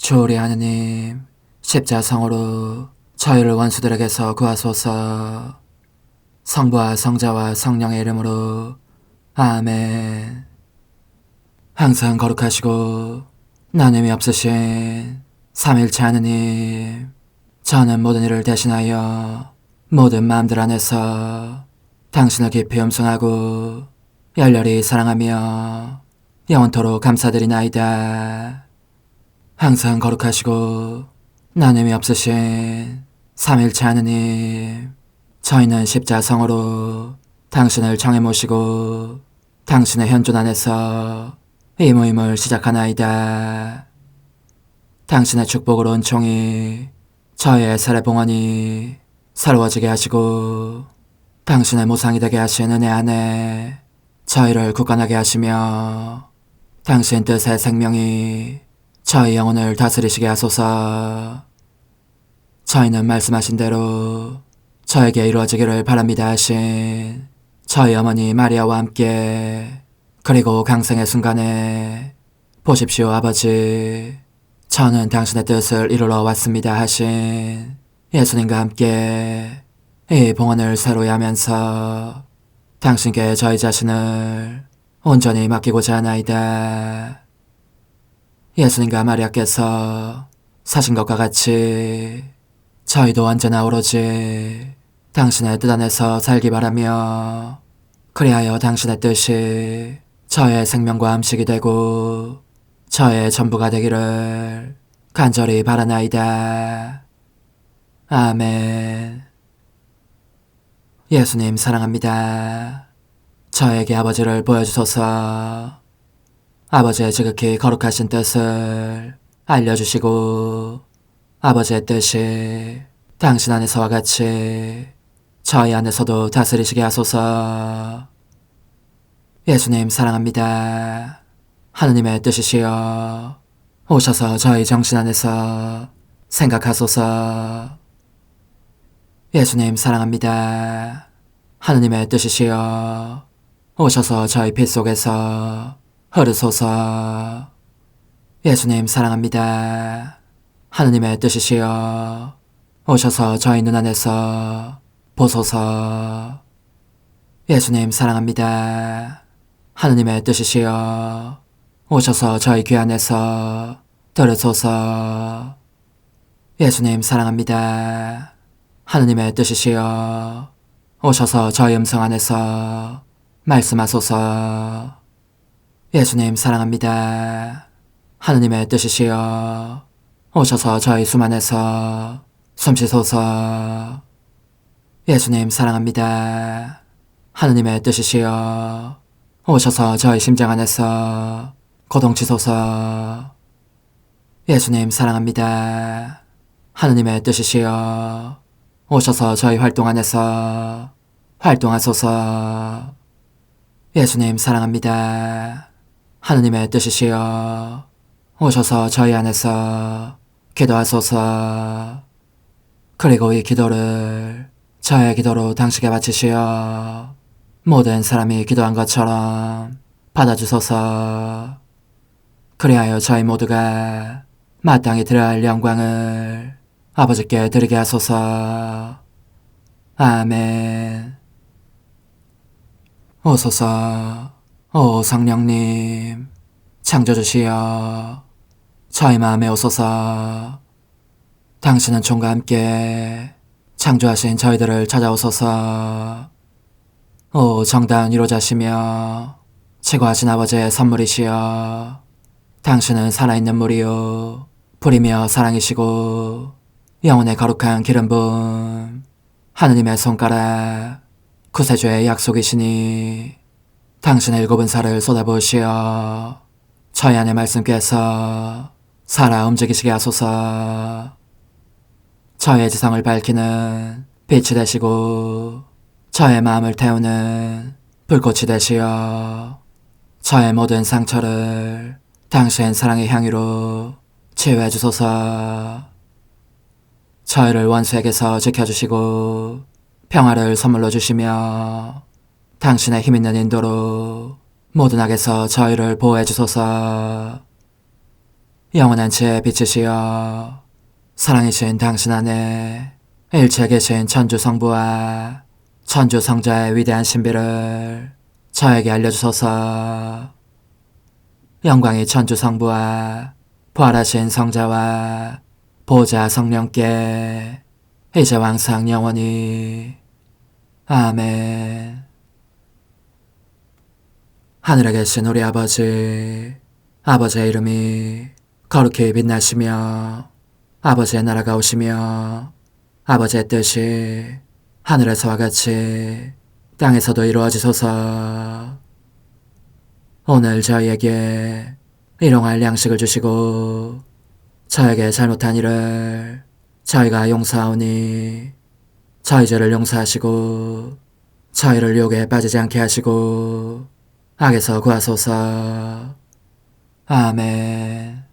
주오리 하느님, 십자성으로 저희를 원수들에게서 구하소서. 성부와 성자와 성령의 이름으로 아멘. 항상 거룩하시고 나눔이 없으신 삼일체 하느님, 저는 모든 일을 대신하여 모든 마음들 안에서 당신을 깊이 음성하고 열렬히 사랑하며 영원토록 감사드리나이다. 항상 거룩하시고 나눔이 없으신 삼일체 하느님, 저희는 십자성으로 당신을 정해 모시고 당신의 현존 안에서 이 모임을 시작하나이다. 당신의 축복으로 은총이 저희의 세례봉헌이 새로워지게 하시고 당신의 모상이 되게 하신 은혜 안에 저희를 굳건하게 하시며 당신 뜻의 생명이 저희 영혼을 다스리시게 하소서. 저희는 말씀하신 대로 저에게 이루어지기를 바랍니다 하신 저희 어머니 마리아와 함께, 그리고 강생의 순간에 보십시오 아버지, 저는 당신의 뜻을 이루러 왔습니다 하신 예수님과 함께 이 봉헌을 새로이 하면서 당신께 저희 자신을 온전히 맡기고자 하나이다. 예수님과 마리아께서 사신 것과 같이 저희도 언제나 오로지 당신의 뜻 안에서 살기 바라며, 그리하여 당신의 뜻이 저의 생명과 음식이 되고 저의 전부가 되기를 간절히 바라나이다. 아멘. 예수님 사랑합니다. 저에게 아버지를 보여주소서. 아버지의 지극히 거룩하신 뜻을 알려주시고 아버지의 뜻이 당신 안에서와 같이 저희 안에서도 다스리시게 하소서. 예수님 사랑합니다. 하느님의 뜻이시여 오셔서 저희 정신 안에서 생각하소서. 예수님 사랑합니다. 하느님의 뜻이시여 오셔서 저희 피 속에서 흐르소서. 예수님 사랑합니다. 하느님의 뜻이시여 오셔서 저희 눈 안에서 보소서. 예수님 사랑합니다. 하느님의 뜻이시여 오셔서 저희 귀 안에서 들으소서. 예수님 사랑합니다. 하느님의 뜻이시여 오셔서 저희 음성 안에서 말씀하소서. 예수님 사랑합니다. 하느님의 뜻이시여 오셔서 저희 숨 안에서 숨쉬소서. 예수님 사랑합니다. 하느님의 뜻이시여 오셔서 저희 심장 안에서 고동치소서. 예수님 사랑합니다. 하느님의 뜻이시여 오셔서 저희 활동 안에서 활동하소서. 예수님 사랑합니다. 하느님의 뜻이시여 오셔서 저희 안에서 기도하소서. 그리고 이 기도를 저의 기도로 당신께 바치시어 모든 사람이 기도한 것처럼 받아주소서. 그리하여 저희 모두가 마땅히 드려야 할 영광을 아버지께 드리게 하소서. 아멘. 오소서. 오 성령님 창조주시여 저희 마음에 오소서. 당신은 총과 함께 창조하신 저희들을 찾아오소서. 오 정다운 위로자시며 최고하신 아버지의 선물이시여 당신은 살아있는 물이요 불이며 사랑이시고 영혼의 거룩한 기름 부음 하느님의 손가락 구세주의 약속이시니 당신의 일곱은 살을 쏟아부으시어 저희 안에 말씀께서 살아 움직이시게 하소서. 저의 지성을 밝히는 빛이 되시고 저의 마음을 태우는 불꽃이 되시어 저의 모든 상처를 당신 사랑의 향유로 치유해 주소서. 저희를 원수에게서 지켜주시고 평화를 선물로 주시며 당신의 힘있는 인도로 모든 악에서 저희를 보호해 주소서. 영원한 제 빛이시여 사랑이신 당신 안에 일체 계신 천주 성부와 천주 성자의 위대한 신비를 저에게 알려주소서. 영광이 천주 성부와 부활하신 성자와 보좌 성령께 이제와 항상 영원히 아멘. 하늘에 계신 우리 아버지, 아버지의 이름이 거룩히 빛나시며 아버지의 나라가 오시며 아버지의 뜻이 하늘에서와 같이 땅에서도 이루어지소서. 오늘 저희에게 일용할 양식을 주시고 저에게 잘못한 일을 저희가 용서하오니 저희 죄를 용서하시고 저희를 유혹에 빠지지 않게 하시고 악에서 구하소서. 아멘.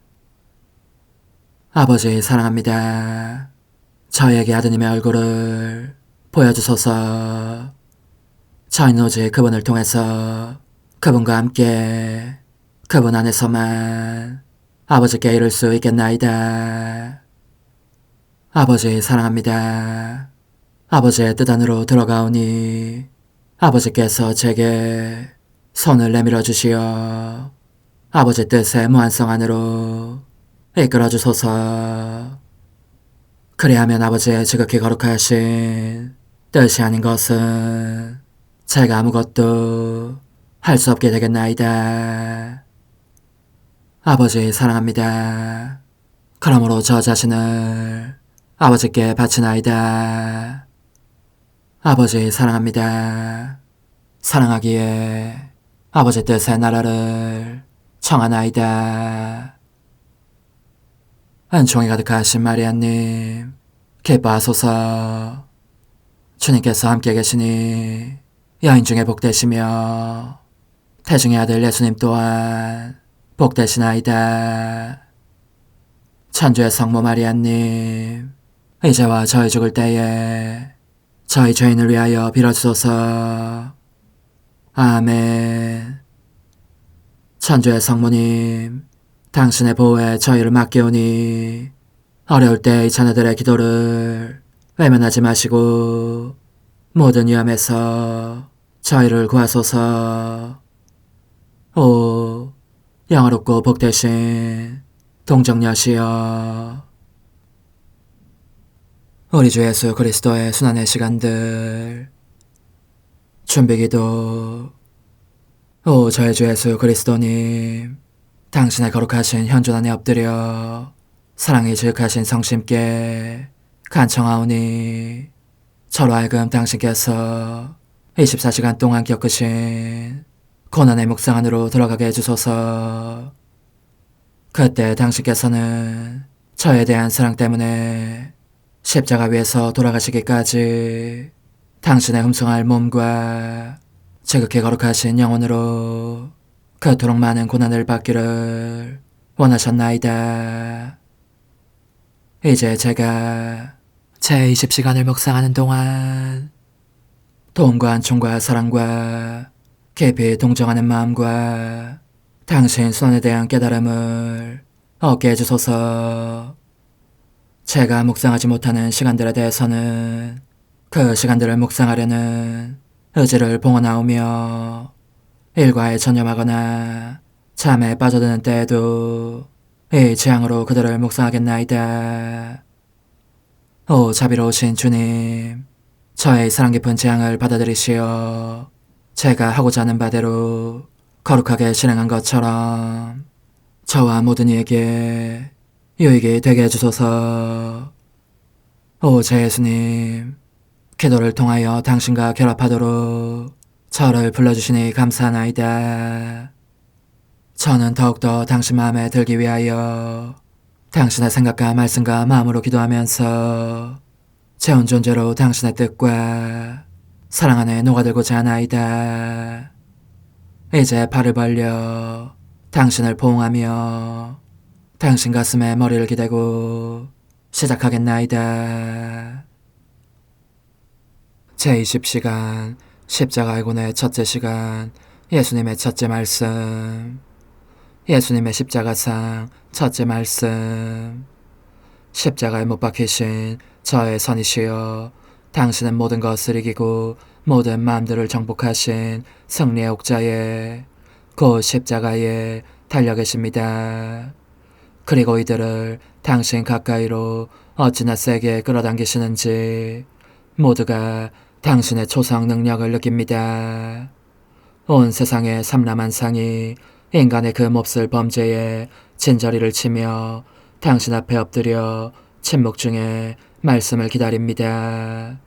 아버지 사랑합니다. 저희에게 아드님의 얼굴을 보여주소서. 저희는 오직 그분을 통해서 그분과 함께 그분 안에서만 아버지께 이룰 수 있겠나이다. 아버지 사랑합니다. 아버지의 뜻 안으로 들어가오니 아버지께서 제게 손을 내밀어 주시어 아버지 뜻의 무한성 안으로 이끌어 주소서. 그리하면 아버지의 지극히 거룩하신 뜻이 아닌 것은 제가 아무것도 할 수 없게 되겠나이다. 아버지 사랑합니다. 그러므로 저 자신을 아버지께 바치나이다. 아버지 사랑합니다. 사랑하기에 아버지 뜻의 나라를 청하나이다. 은총이 가득하신 마리아님, 기뻐하소서. 주님께서 함께 계시니 여인 중에 복되시며 태중의 아들 예수님 또한 복되시나이다. 천주의 성모 마리아님, 이제와 저희 죽을 때에 저희 죄인을 위하여 빌어주소서. 아멘. 천주의 성모님, 당신의 보호에 저희를 맡기오니 어려울 때 이 자녀들의 기도를 외면하지 마시고 모든 위험에서 저희를 구하소서. 오, 영화롭고 복되신 동정녀시여, 우리 주 예수 그리스도의 순환의 시간들 준비기도. 오 저의 주 예수 그리스도님, 당신의 거룩하신 현존 안에 엎드려 사랑이 지극하신 성심께 간청하오니 저로 하여금 당신께서 24시간 동안 겪으신 고난의 묵상 안으로 들어가게 해주소서. 그때 당신께서는 저에 대한 사랑 때문에 십자가 위에서 돌아가시기까지 당신의 흠숭할 몸과 지극히 거룩하신 영혼으로 그토록 많은 고난을 받기를 원하셨나이다. 이제 제가 제 20시간을 묵상하는 동안 도움과 안총과 사랑과 깊이 동정하는 마음과 당신 손에 대한 깨달음을 얻게 해주소서. 제가 묵상하지 못하는 시간들에 대해서는 그 시간들을 묵상하려는 의지를 봉헌하오며 일과에 전념하거나 잠에 빠져드는 때에도 이 재앙으로 그들을 묵상하겠나이다. 오 자비로우신 주님, 저의 사랑 깊은 재앙을 받아들이시어 제가 하고자 하는 바대로 거룩하게 실행한 것처럼 저와 모든 이에게 유익이 되게 해주소서. 오 제 예수님, 기도를 통하여 당신과 결합하도록 저를 불러주시니 감사하나이다. 저는 더욱더 당신 마음에 들기 위하여 당신의 생각과 말씀과 마음으로 기도하면서 제 온 존재로 당신의 뜻과 사랑 안에 녹아들고자 하나이다. 이제 팔을 벌려 당신을 포옹하며 당신 가슴에 머리를 기대고 시작하겠나이다. 제20시간 십자가 의곤의 첫째 시간, 예수님의 첫째 말씀. 예수님의 십자가상 첫째 말씀. 십자가에 못 박히신 저의 선이시여, 당신은 모든 것을 이기고 모든 마음들을 정복하신 승리의 옥자에 곧 십자가에 달려 계십니다. 그리고 이들을 당신 가까이로 어찌나 세게 끌어당기시는지 모두가 당신의 초성 능력을 느낍니다. 온 세상의 삼라만상이 인간의 그 몹쓸 범죄에 진저리를 치며 당신 앞에 엎드려 침묵 중에 말씀을 기다립니다.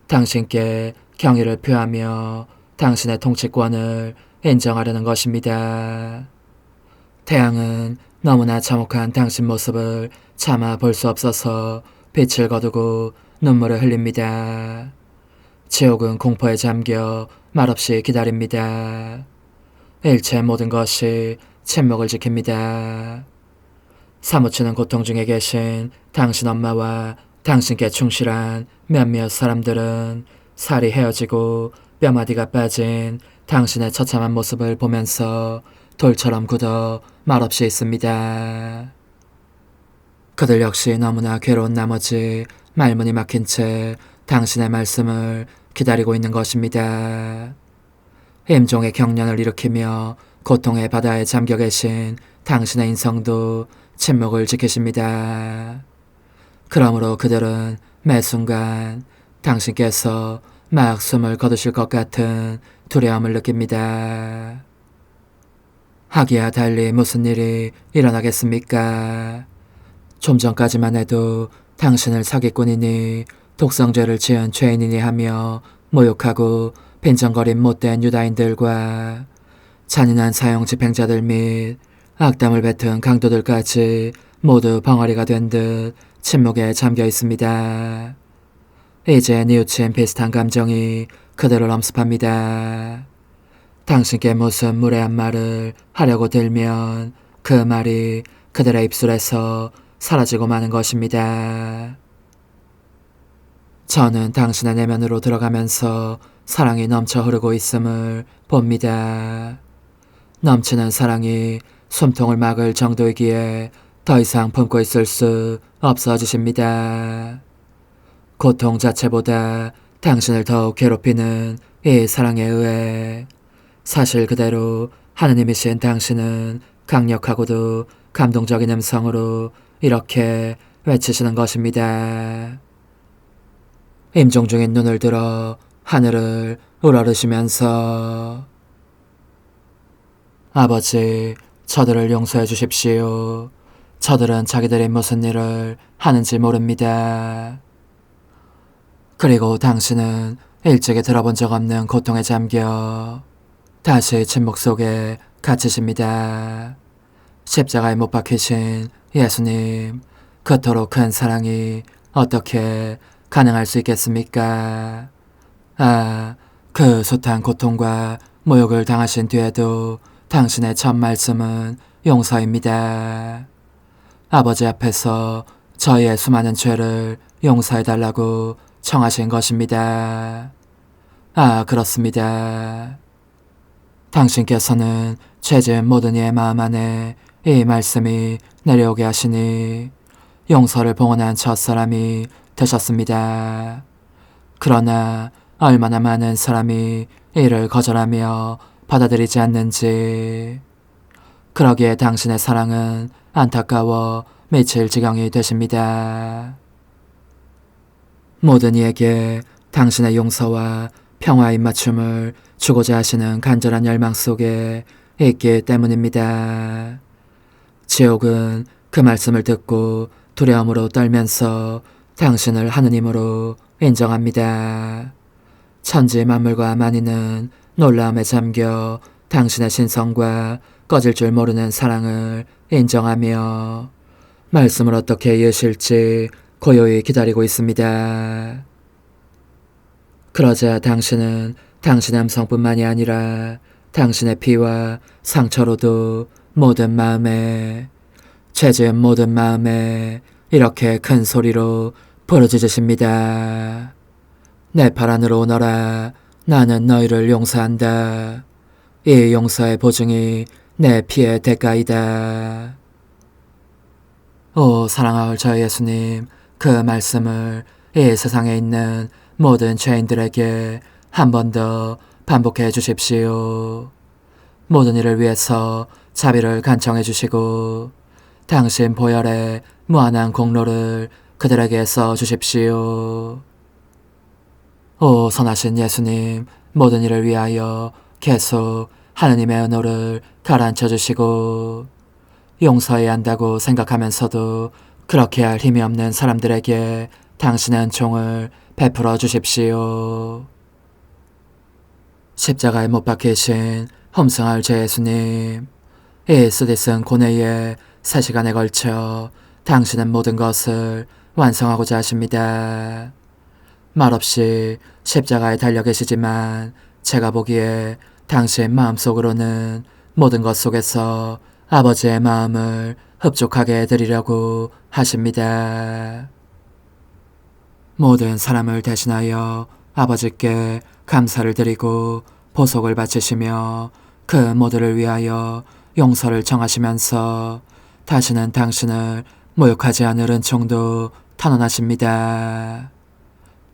당신께 경의를 표하며 당신의 통치권을 인정하려는 것입니다. 태양은 너무나 참혹한 당신 모습을 차마 볼 수 없어서 빛을 거두고 눈물을 흘립니다. 지옥은 공포에 잠겨 말없이 기다립니다. 일체 모든 것이 침묵을 지킵니다. 사무치는 고통 중에 계신 당신 엄마와 당신께 충실한 몇몇 사람들은 살이 헤어지고 뼈마디가 빠진 당신의 처참한 모습을 보면서 돌처럼 굳어 말없이 있습니다. 그들 역시 너무나 괴로운 나머지 말문이 막힌 채 당신의 말씀을 기다리고 있는 것입니다. 임종의 경련을 일으키며 고통의 바다에 잠겨 계신 당신의 인성도 침묵을 지키십니다. 그러므로 그들은 매 순간 당신께서 막 숨을 거두실 것 같은 두려움을 느낍니다. 하기야 달리 무슨 일이 일어나겠습니까? 좀 전까지만 해도 당신을 사기꾼이니 독성죄를 지은 죄인이니 하며 모욕하고 빈정거린 못된 유다인들과 잔인한 사형 집행자들 및 악담을 뱉은 강도들까지 모두 벙어리가 된 듯 침묵에 잠겨 있습니다. 이제 뉘우친 비슷한 감정이 그들을 엄습합니다. 당신께 무슨 무례한 말을 하려고 들면 그 말이 그들의 입술에서 사라지고 마는 것입니다. 저는 당신의 내면으로 들어가면서 사랑이 넘쳐 흐르고 있음을 봅니다. 넘치는 사랑이 숨통을 막을 정도이기에 더 이상 품고 있을 수 없어지십니다. 고통 자체보다 당신을 더욱 괴롭히는 이 사랑에 의해 사실 그대로 하느님이신 당신은 강력하고도 감동적인 음성으로 이렇게 외치시는 것입니다. 임종 중인 눈을 들어 하늘을 우러르시면서 아버지, 저들을 용서해 주십시오. 저들은 자기들이 무슨 일을 하는지 모릅니다. 그리고 당신은 일찍이 들어본 적 없는 고통에 잠겨 다시 침묵 속에 갇히십니다. 십자가에 못 박히신 예수님, 그토록 큰 사랑이 어떻게 가능할 수 있겠습니까? 아, 그 숱한 고통과 모욕을 당하신 뒤에도 당신의 첫 말씀은 용서입니다. 아버지 앞에서 저희의 수많은 죄를 용서해달라고 청하신 것입니다. 아, 그렇습니다. 당신께서는 죄지은 모든 이의 마음 안에 이 말씀이 내려오게 하시니 용서를 봉헌한 첫사람이 되셨습니다. 그러나 얼마나 많은 사람이 이를 거절하며 받아들이지 않는지. 그러기에 당신의 사랑은 안타까워 미칠 지경이 되십니다. 모든 이에게 당신의 용서와 평화 입맞춤을 주고자 하시는 간절한 열망 속에 있기 때문입니다. 지옥은 그 말씀을 듣고 두려움으로 떨면서 당신을 하느님으로 인정합니다. 천지 만물과 만인은 놀라움에 잠겨 당신의 신성과 꺼질 줄 모르는 사랑을 인정하며 말씀을 어떻게 이으실지 고요히 기다리고 있습니다. 그러자 당신은 당신의 음성뿐만이 아니라 당신의 피와 상처로도 모든 마음에, 죄지은 모든 마음에 이렇게 큰 소리로 부르짖으십니다. 내 팔 안으로 오너라. 나는 너희를 용서한다. 이 용서의 보증이 내 피의 대가이다. 오 사랑하올 저희 예수님, 그 말씀을 이 세상에 있는 모든 죄인들에게 한 번 더 반복해 주십시오. 모든 일을 위해서 자비를 간청해 주시고 당신 보혈의 무한한 공로를 그들에게 써 주십시오. 오 선하신 예수님, 모든 일을 위하여 계속 하느님의 은호를 가라앉혀 주시고 용서해야 한다고 생각하면서도 그렇게 할 힘이 없는 사람들에게 당신의 은총을 베풀어 주십시오. 십자가에 못 박히신 험승할 제 예수님, 이 쓰디쓴 고뇌에 3시간에 걸쳐 당신은 모든 것을 완성하고자 하십니다. 말없이 십자가에 달려 계시지만 제가 보기에 당신 마음속으로는 모든 것 속에서 아버지의 마음을 흡족하게 해드리려고 하십니다. 모든 사람을 대신하여 아버지께 감사를 드리고 보석을 바치시며 그 모두를 위하여 용서를 청하시면서 다시는 당신을 모욕하지 않을 은총도 탄원하십니다.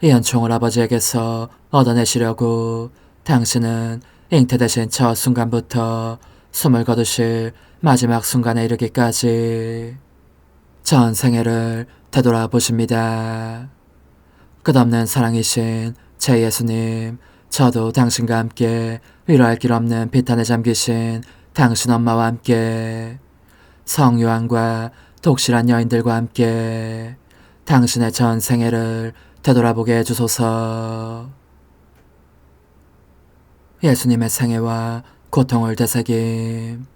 이 은총을 아버지에게서 얻어내시려고 당신은 잉태되신 첫 순간부터 숨을 거두실 마지막 순간에 이르기까지 전 생애를 되돌아보십니다. 끝없는 사랑이신 제 예수님, 저도 당신과 함께 위로할 길 없는 비탄에 잠기신 당신 엄마와 함께 성요한과 독실한 여인들과 함께 당신의 전 생애를 되돌아보게 해주소서. 예수님의 생애와 고통을 되새김.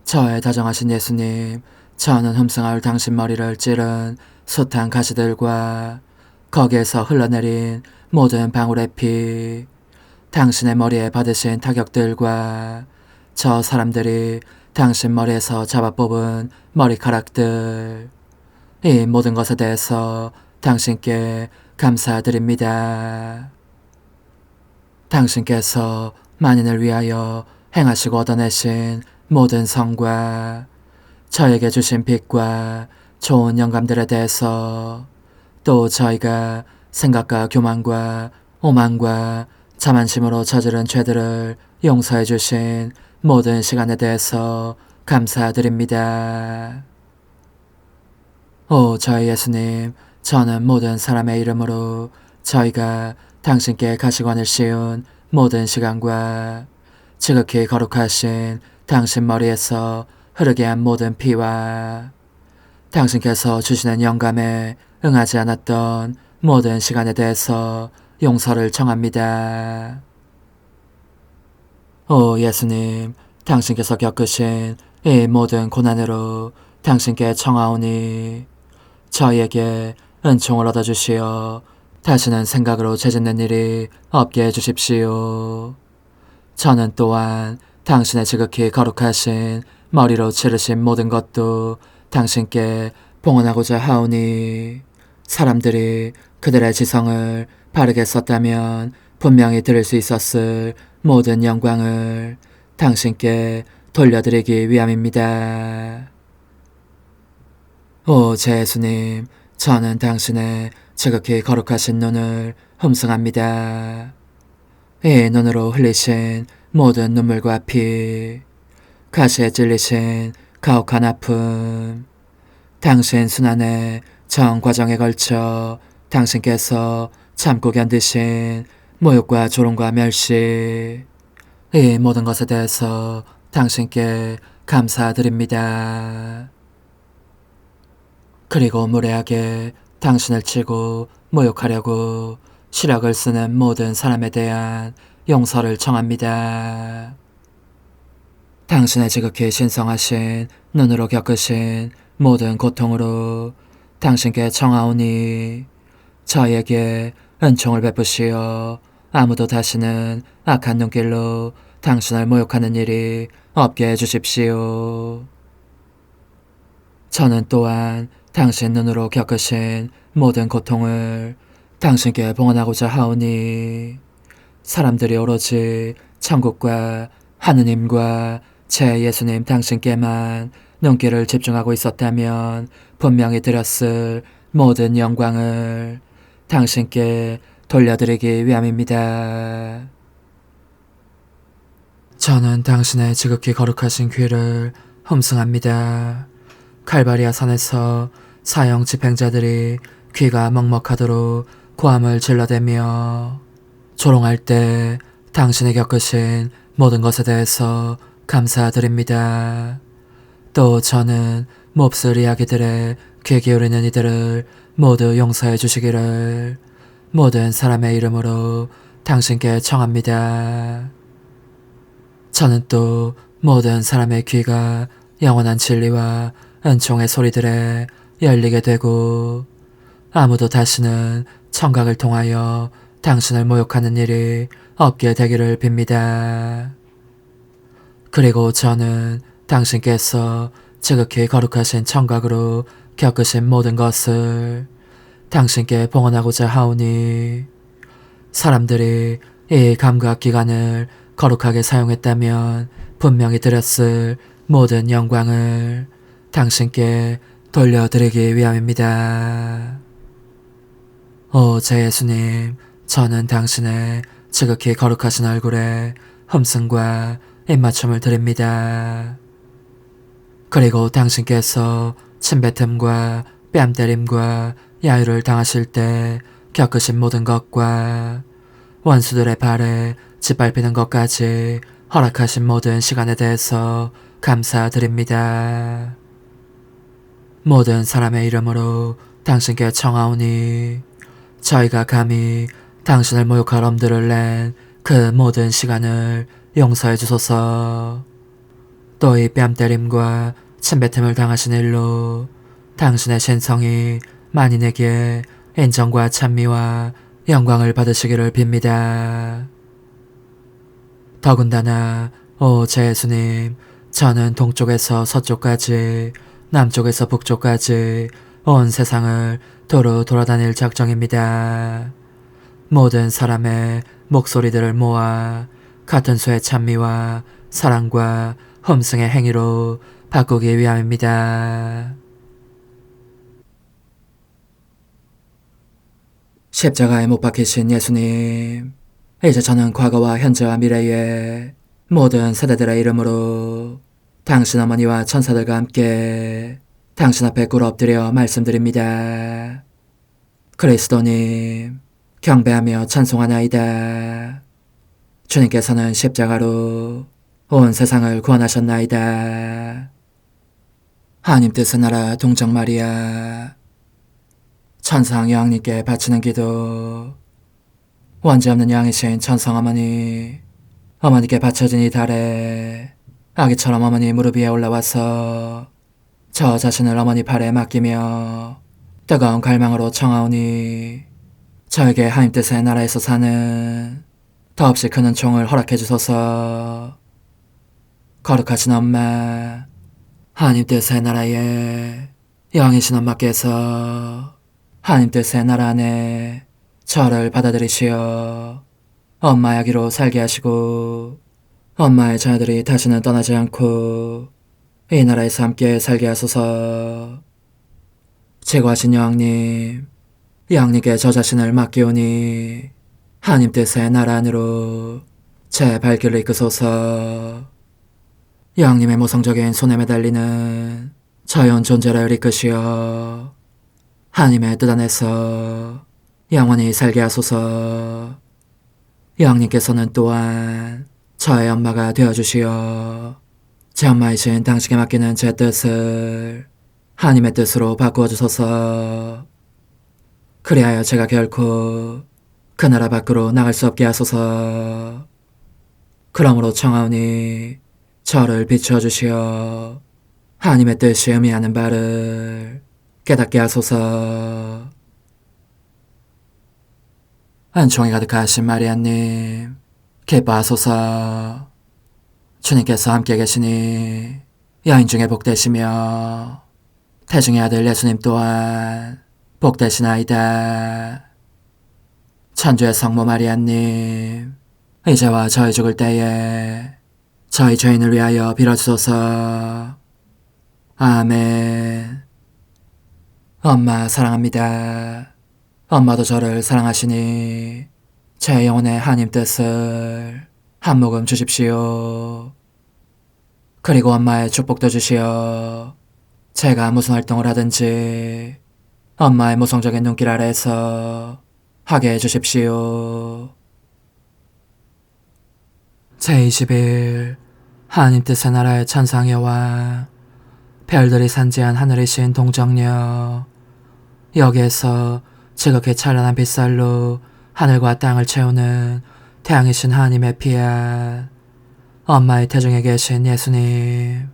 저의 다정하신 예수님, 저는 흠승하올 당신 머리를 찌른 숱한 가시들과 거기에서 흘러내린 모든 방울의 피, 당신의 머리에 받으신 타격들과 저 사람들이 당신 머리에서 잡아 뽑은 머리카락들, 이 모든 것에 대해서 당신께 감사드립니다. 당신께서 만인을 위하여 행하시고 얻어내신 모든 성과 저에게 주신 빛과 좋은 영감들에 대해서 또 저희가 생각과 교만과 오만과 자만심으로 저지른 죄들을 용서해 주신 모든 시간에 대해서 감사드립니다. 오 저희 예수님, 저는 모든 사람의 이름으로 저희가 당신께 가시관을 씌운 모든 시간과 지극히 거룩하신 당신 머리에서 흐르게 한 모든 피와 당신께서 주시는 영감에 응하지 않았던 모든 시간에 대해서 용서를 청합니다. 오 예수님, 당신께서 겪으신 이 모든 고난으로 당신께 청하오니 저희에게 은총을 얻어주시어 다시는 생각으로 죄짓는 일이 없게 해주십시오. 저는 또한 당신의 지극히 거룩하신 머리로 치르신 모든 것도 당신께 봉헌하고자 하오니 사람들이 그들의 지성을 바르게 썼다면 분명히 들을 수 있었을 모든 영광을 당신께 돌려드리기 위함입니다. 오 제 예수님, 저는 당신의 지극히 거룩하신 눈을 흠숭합니다. 이 눈으로 흘리신 모든 눈물과 피, 가시에 찔리신 가혹한 아픔, 당신 순환의 전 과정에 걸쳐 당신께서 참고 견디신 모욕과 조롱과 멸시, 이 모든 것에 대해서 당신께 감사드립니다. 그리고 무례하게 당신을 치고 모욕하려고 시력을 쓰는 모든 사람에 대한 용서를 청합니다. 당신의 지극히 신성하신 눈으로 겪으신 모든 고통으로 당신께 청하오니 저희에게 은총을 베푸시어 아무도 다시는 악한 눈길로 당신을 모욕하는 일이 없게 해주십시오. 저는 또한 당신 눈으로 겪으신 모든 고통을 당신께 봉헌하고자 하오니 사람들이 오로지 천국과 하느님과 제 예수님 당신께만 눈길을 집중하고 있었다면 분명히 드렸을 모든 영광을 당신께 돌려드리기 위함입니다. 저는 당신의 지극히 거룩하신 귀를 흠숭합니다. 칼바리아 산에서 사형 집행자들이 귀가 먹먹하도록 고함을 질러대며 조롱할 때 당신이 겪으신 모든 것에 대해서 감사드립니다. 또 저는 몹쓸 이야기들에 귀 기울이는 이들을 모두 용서해 주시기를 모든 사람의 이름으로 당신께 청합니다. 저는 또 모든 사람의 귀가 영원한 진리와 은총의 소리들에 열리게 되고 아무도 다시는 청각을 통하여 당신을 모욕하는 일이 없게 되기를 빕니다. 그리고 저는 당신께서 지극히 거룩하신 청각으로 겪으신 모든 것을 당신께 봉헌하고자 하오니 사람들이 이 감각기관을 거룩하게 사용했다면 분명히 드렸을 모든 영광을 당신께 돌려드리기 위함입니다. 오 제 예수님, 저는 당신의 지극히 거룩하신 얼굴에 흠승과 입맞춤을 드립니다. 그리고 당신께서 침뱉음과 뺨때림과 야유를 당하실 때 겪으신 모든 것과 원수들의 발에 짓밟히는 것까지 허락하신 모든 시간에 대해서 감사드립니다. 모든 사람의 이름으로 당신께 청하오니 저희가 감히 당신을 모욕할 엄두를 낸 그 모든 시간을 용서해 주소서. 또 이 뺨때림과 침뱉음을 당하신 일로 당신의 신성이 만인에게 인정과 찬미와 영광을 받으시기를 빕니다. 더군다나 오 제 예수님, 저는 동쪽에서 서쪽까지 남쪽에서 북쪽까지 온 세상을 도로 돌아다닐 작정입니다. 모든 사람의 목소리들을 모아 같은 수의 찬미와 사랑과 흠승의 행위로 바꾸기 위함입니다. 십자가에 못 박히신 예수님, 이제 저는 과거와 현재와 미래의 모든 세대들의 이름으로 당신 어머니와 천사들과 함께 당신 앞에 꿇어 엎드려 말씀드립니다. 그리스도님, 경배하며 찬송하나이다. 주님께서는 십자가로 온 세상을 구원하셨나이다. 하나님 뜻의 나라 동정 마리아, 천상 여왕님께 바치는 기도. 원죄 없는 양이신 천상 어머니께 바쳐진 이 달에 아기처럼 어머니 무릎 위에 올라와서 저 자신을 어머니 팔에 맡기며 뜨거운 갈망으로 청하오니 저에게 하나님 뜻의 나라에서 사는 더없이 큰 은총을 허락해 주소서. 거룩하신 엄마, 하나님 뜻의 나라에 영이신 엄마께서 하나님 뜻의 나라 안에 저를 받아들이시어 엄마의 아기로 살게 하시고 엄마의 자녀들이 다시는 떠나지 않고 이 나라에서 함께 살게 하소서. 제거하신 여왕님께 저 자신을 맡기오니 하나님 뜻의 나라 안으로 제 발길을 이끄소서. 여왕님의 모성적인 손에 매달리는 자연 존재를 이끄시어 하나님의 뜻 안에서 영원히 살게 하소서. 여왕님께서는 또한 저의 엄마가 되어주시어 제 엄마이신 당신께 맡기는 제 뜻을 하나님의 뜻으로 바꾸어 주소서. 그리하여 제가 결코 그 나라 밖으로 나갈 수 없게 하소서. 그러므로 청하오니 저를 비추어 주시어 하나님의 뜻이 의미하는 바를 깨닫게 하소서. 은총이 가득하신 마리아님, 기뻐하소서. 주님께서 함께 계시니 여인 중에 복되시며 태중의 아들 예수님 또한 복되시나이다. 천주의 성모 마리아님, 이제와 저희 죽을 때에 저희 죄인을 위하여 빌어주소서. 아멘. 엄마 사랑합니다. 엄마도 저를 사랑하시니 제 영혼의 하나님 뜻을 한 모금 주십시오. 그리고 엄마의 축복도 주시어 제가 무슨 활동을 하든지 엄마의 모성적인 눈길 아래에서 하게 해주십시오. 제20일 하나님 뜻의 나라의 천상의 왕, 별들이 산지한 하늘이신 동정녀, 여기에서 지극히 찬란한 빛살로 하늘과 땅을 채우는 태양이신 하나님의 피앗, 엄마의 태중에 계신 예수님,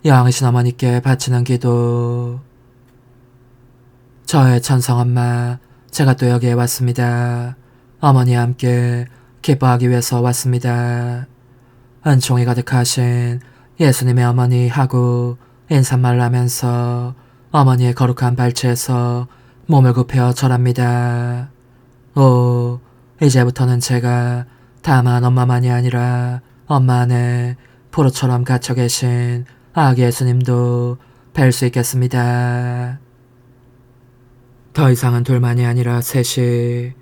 여왕이신 어머니께 바치는 기도. 저의 천성엄마, 제가 또 여기에 왔습니다. 어머니와 함께 기뻐하기 위해서 왔습니다. 은총이 가득하신 예수님의 어머니 하고 인사말을 하면서 어머니의 거룩한 발치에서 몸을 굽혀 절합니다. 오, 이제부터는 제가 다만 엄마만이 아니라 엄마 안에 포로처럼 갇혀 계신 아기 예수님도 뵐 수 있겠습니다. 더 이상은 둘만이 아니라 셋이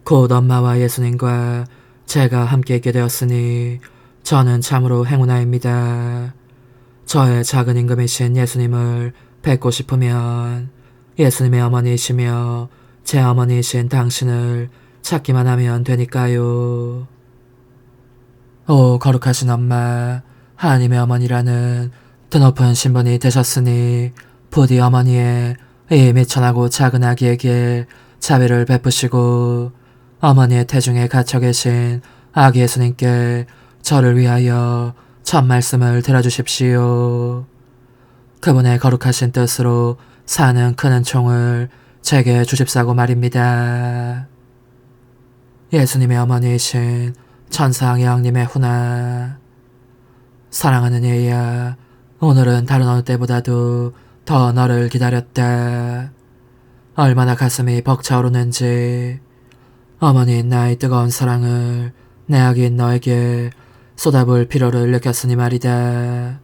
곧 엄마와 예수님과 제가 함께 있게 되었으니 저는 참으로 행운아입니다. 저의 작은 임금이신 예수님을 뵙고 싶으면 예수님의 어머니이시며 제 어머니이신 당신을 찾기만 하면 되니까요. 오 거룩하신 엄마, 하나님의 어머니라는 드높은 신분이 되셨으니 부디 어머니의 이 미천하고 작은 아기에게 자비를 베푸시고 어머니의 태중에 갇혀 계신 아기 예수님께 저를 위하여 첫 말씀을 들어주십시오. 그분의 거룩하신 뜻으로 사는 큰 은총을 제게 주십사고 말입니다. 예수님의 어머니이신 천상 여왕님의 훈아, 사랑하는 얘야, 오늘은 다른 어느 때보다도 더 너를 기다렸다. 얼마나 가슴이 벅차오르는지 어머니인 나의 뜨거운 사랑을 내 아기인 너에게 쏟아부을 필요를 느꼈으니 말이다.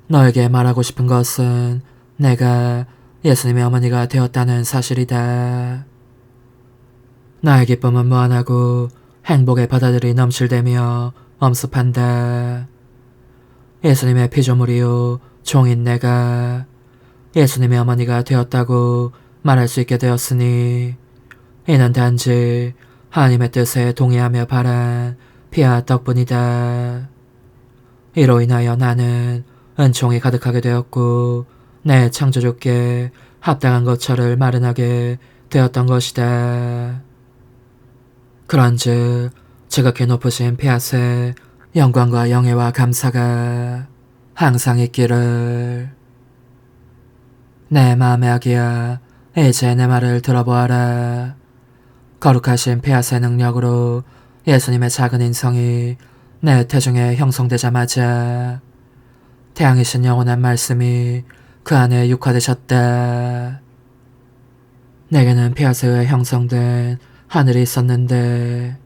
너에게 말하고 싶은 것은 내가 예수님의 어머니가 되었다는 사실이다. 나의 기쁨은 무한하고 행복의 바다들이 넘실대며 엄습한다. 예수님의 피조물이요 종인 내가 예수님의 어머니가 되었다고 말할 수 있게 되었으니 이는 단지 하나님의 뜻에 동의하며 바란 피앗 덕분이다. 이로 인하여 나는 은총이 가득하게 되었고 내 창조주께 합당한 것처를 마련하게 되었던 것이다. 그런즉 지극히 높으신 피앗의 영광과 영예와 감사가 항상 있기를. 내 마음의 아기야, 이제 내 말을 들어보아라. 거룩하신 피앗의 능력으로 예수님의 작은 인성이 내 태중에 형성되자마자 태양이신 영원한 말씀이 그 안에 육화되셨다. 내게는 피앗에 의해 형성된 하늘이 있었는데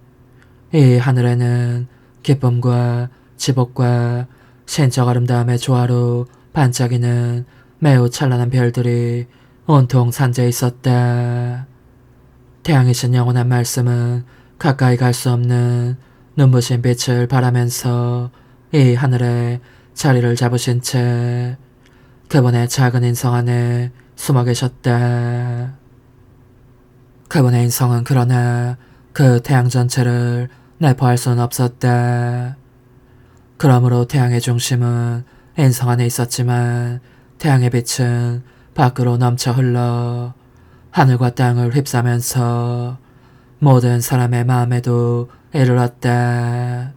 이 하늘에는 기쁨과 지복과 신적 아름다움의 조화로 반짝이는 매우 찬란한 별들이 온통 산재해 있었다. 태양이신 영원한 말씀은 가까이 갈 수 없는 눈부신 빛을 발하면서 이 하늘에 자리를 잡으신 채 그분의 작은 인성 안에 숨어 계셨다. 그분의 인성은 그러나 그 태양 전체를 내포할 수는 없었다. 그러므로 태양의 중심은 인성 안에 있었지만 태양의 빛은 밖으로 넘쳐 흘러 하늘과 땅을 휩싸면서 모든 사람의 마음에도 이르렀다.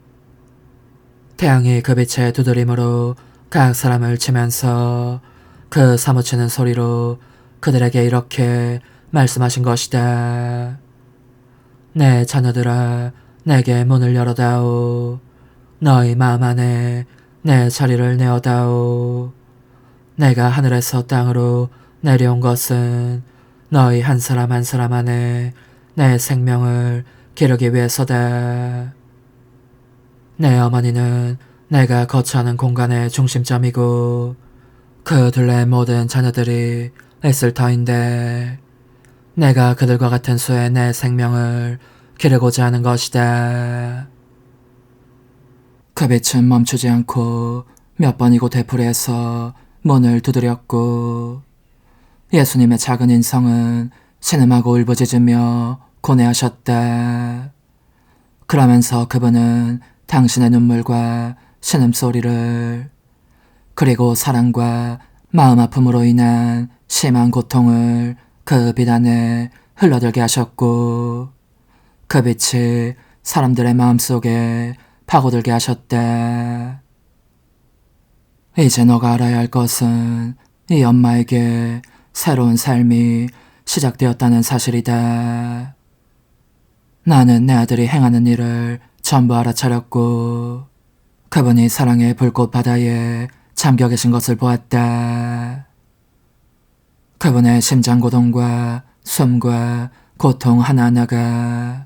태양이 그 빛의 두드림으로 각 사람을 치면서 그 사무치는 소리로 그들에게 이렇게 말씀하신 것이다. 내 자녀들아, 내게 문을 열어다오. 너희 마음 안에 내 자리를 내어다오. 내가 하늘에서 땅으로 내려온 것은 너희 한 사람 한 사람 안에 내 생명을 기르기 위해서다. 내 어머니는 내가 거처하는 공간의 중심점이고 그 둘레의 모든 자녀들이 있을 터인데 내가 그들과 같은 수의 내 생명을 기르고자 하는 것이다. 그 빛은 멈추지 않고 몇 번이고 되풀이해서 문을 두드렸고 예수님의 작은 인성은 신음하고 울부짖으며 고뇌하셨다. 그러면서 그분은 당신의 눈물과 신음소리를 그리고 사랑과 마음 아픔으로 인한 심한 고통을 그 빛 안에 흘러들게 하셨고 그 빛이 사람들의 마음속에 파고들게 하셨다. 이제 너가 알아야 할 것은 이 엄마에게 새로운 삶이 시작되었다는 사실이다. 나는 내 아들이 행하는 일을 전부 알아차렸고 그분이 사랑의 불꽃 바다에 잠겨 계신 것을 보았다. 그분의 심장고동과 숨과 고통 하나하나가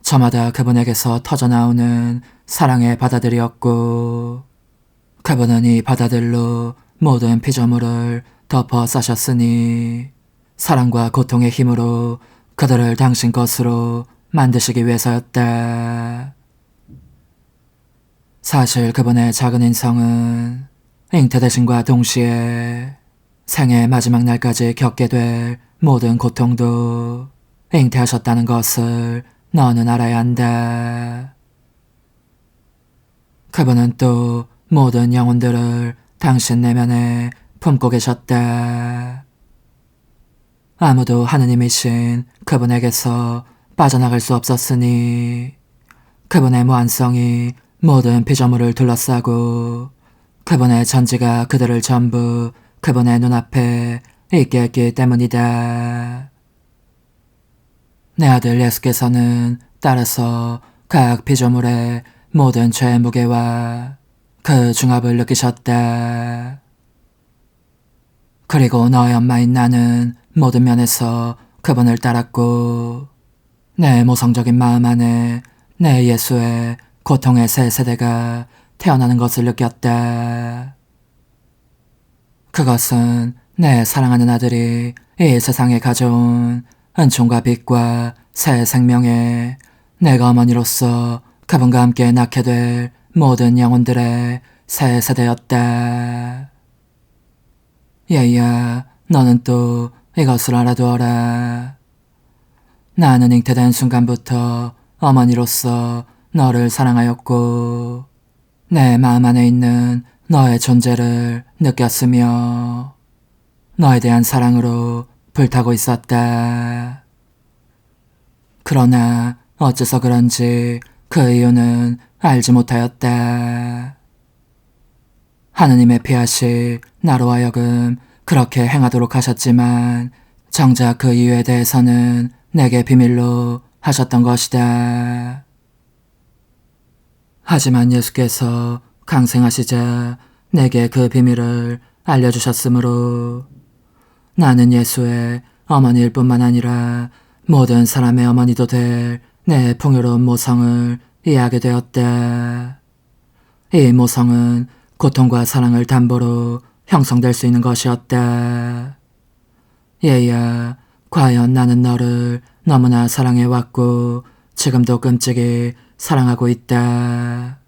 저마다 그분에게서 터져나오는 사랑의 바다들이었고 그분은 이 바다들로 모든 피조물을 덮어 싸셨으니 사랑과 고통의 힘으로 그들을 당신 것으로 만드시기 위해서였다. 사실 그분의 작은 인성은 잉태되심과 동시에 생의 마지막 날까지 겪게 될 모든 고통도 잉태하셨다는 것을 너는 알아야 한다. 그분은 또 모든 영혼들을 당신 내면에 품고 계셨다. 아무도 하느님이신 그분에게서 빠져나갈 수 없었으니 그분의 무한성이 모든 피조물을 둘러싸고 그분의 전지가 그들을 전부 그분의 눈앞에 있게 했기 때문이다. 내 아들 예수께서는 따라서 각 피조물의 모든 죄의 무게와 그 중압을 느끼셨다. 그리고 너의 엄마인 나는 모든 면에서 그분을 따랐고 내 모성적인 마음 안에 내 예수의 고통의 새 세대가 태어나는 것을 느꼈다. 그것은 내 사랑하는 아들이 이 세상에 가져온 은총과 빛과 새 생명에 내가 어머니로서 그분과 함께 낳게 될 모든 영혼들의 새 세대였다. 얘야, 너는 또 이것을 알아두어라. 나는 잉태된 순간부터 어머니로서 너를 사랑하였고 내 마음 안에 있는 너의 존재를 느꼈으며 너에 대한 사랑으로 불타고 있었다. 그러나 어째서 그런지 그 이유는 알지 못하였다. 하느님의 피하시 나로 하여금 그렇게 행하도록 하셨지만 정작 그 이유에 대해서는 내게 비밀로 하셨던 것이다. 하지만 예수께서 강생하시자 내게 그 비밀을 알려주셨으므로 나는 예수의 어머니일 뿐만 아니라 모든 사람의 어머니도 될 내 풍요로운 모성을 이해하게 되었다. 이 모성은 고통과 사랑을 담보로 형성될 수 있는 것이었다. 얘야, 과연 나는 너를 너무나 사랑해왔고 지금도 끔찍이 사랑하고 있다.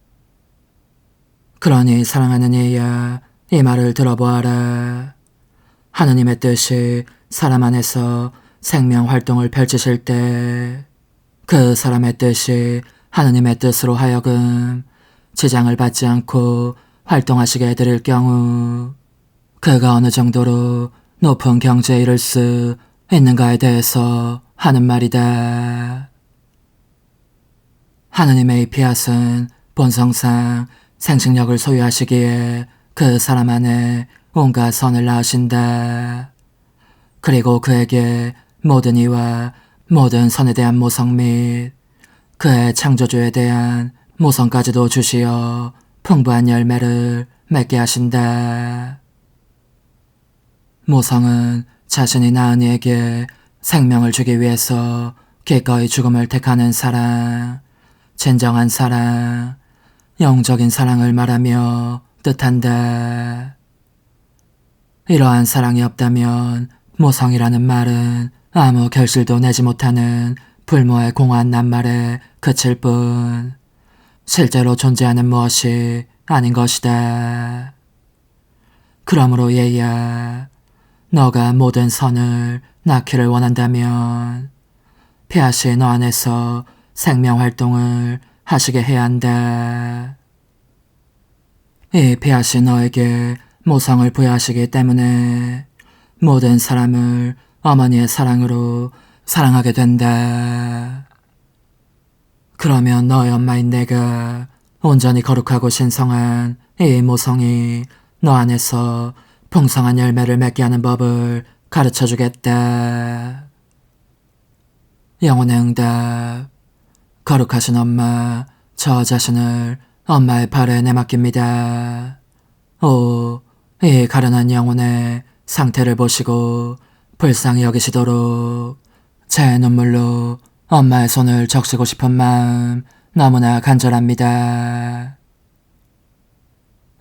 그러니 사랑하는 얘야, 이 말을 들어보아라. 하느님의 뜻이 사람 안에서 생명 활동을 펼치실 때 그 사람의 뜻이 하느님의 뜻으로 하여금 지장을 받지 않고 활동하시게 해드릴 경우 그가 어느 정도로 높은 경지에 이를 수 있는가에 대해서 하는 말이다. 하느님의 이 피앗은 본성상 생식력을 소유하시기에 그 사람 안에 온갖 선을 낳으신다. 그리고 그에게 모든 이와 모든 선에 대한 모성 및 그의 창조주에 대한 모성까지도 주시어 풍부한 열매를 맺게 하신다. 모성은 자신이 낳은 이에게 생명을 주기 위해서 기꺼이 죽음을 택하는 사랑, 진정한 사랑, 영적인 사랑을 말하며 뜻한다. 이러한 사랑이 없다면 모성이라는 말은 아무 결실도 내지 못하는 불모의 공허한 낱말에 그칠 뿐 실제로 존재하는 무엇이 아닌 것이다. 그러므로 얘야, 너가 모든 선을 낳기를 원한다면 폐하시 너 안에서 생명활동을 하시게 해야 한다. 이 폐하시 너에게 모성을 부여하시기 때문에 모든 사람을 어머니의 사랑으로 사랑하게 된다. 그러면 너의 엄마인 내가 온전히 거룩하고 신성한 이 모성이 너 안에서 풍성한 열매를 맺게 하는 법을 가르쳐주겠다. 영혼의 응답. 거룩하신 엄마, 저 자신을 엄마의 발에 내맡깁니다. 오, 이 가련한 영혼의 상태를 보시고 불쌍히 여기시도록 제 눈물로 엄마의 손을 적시고 싶은 마음 너무나 간절합니다.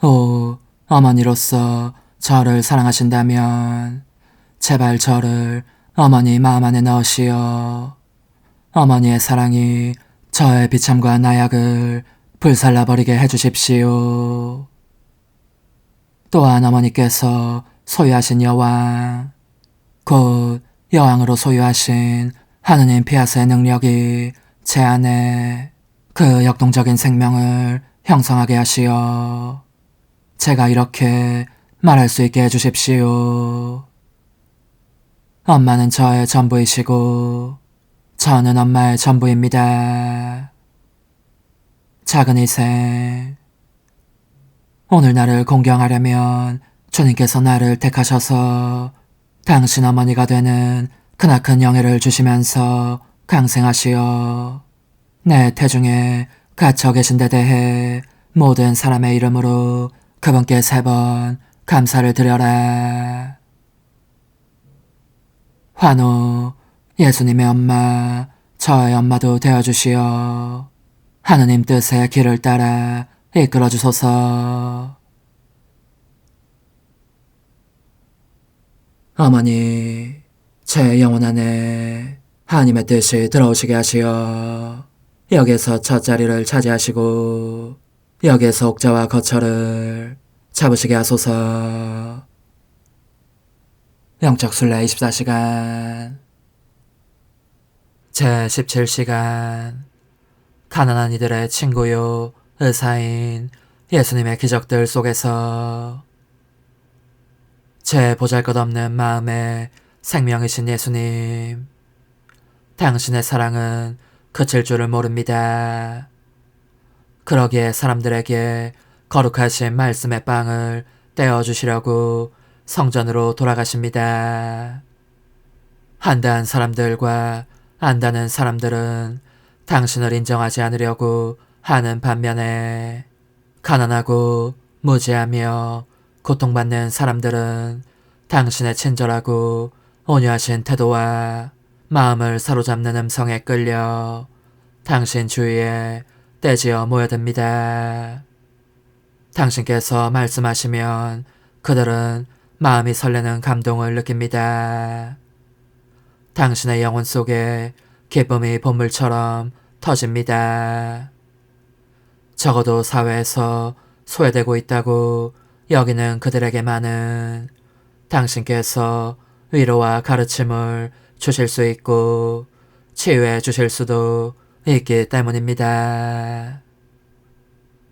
오, 어머니로서 저를 사랑하신다면 제발 저를 어머니 마음 안에 넣으시어 어머니의 사랑이 저의 비참과 나약을 불살라버리게 해주십시오. 또한 어머니께서 소유하신 여왕, 곧 여왕으로 소유하신 하느님 피아스의 능력이 제 안에 그 역동적인 생명을 형성하게 하시어 제가 이렇게 말할 수 있게 해주십시오. 엄마는 저의 전부이시고 저는 엄마의 전부입니다. 작은 희생. 오늘 나를 공경하려면 주님께서 나를 택하셔서 당신 어머니가 되는 크나큰 영예를 주시면서 강생하시어 내 태중에 갇혀 계신 데 대해 모든 사람의 이름으로 그분께 3번 감사를 드려라. 환호. 예수님의 엄마, 저의 엄마도 되어주시어 하느님 뜻의 길을 따라 이끌어주소서. 어머니, 제 영혼 안에 하나님의 뜻이 들어오시게 하시어 여기에서 첫 자리를 차지하시고 여기에서 옥자와 거처를 잡으시게 하소서. 영적 순례 24시간 제17시간. 가난한 이들의 친구요 의사인 예수님의 기적들 속에서 제 보잘것없는 마음에 생명이신 예수님, 당신의 사랑은 그칠 줄을 모릅니다. 그러기에 사람들에게 거룩하신 말씀의 빵을 떼어주시려고 성전으로 돌아가십니다. 한다는 사람들과 안다는 사람들은 당신을 인정하지 않으려고 하는 반면에 가난하고 무지하며 고통받는 사람들은 당신의 친절하고 온유하신 태도와 마음을 사로잡는 음성에 끌려 당신 주위에 떼지어 모여듭니다. 당신께서 말씀하시면 그들은 마음이 설레는 감동을 느낍니다. 당신의 영혼 속에 기쁨이 봇물처럼 터집니다. 적어도 사회에서 소외되고 있다고 여기는 그들에게만은 당신께서 위로와 가르침을 주실 수 있고 치유해 주실 수도 있기 때문입니다.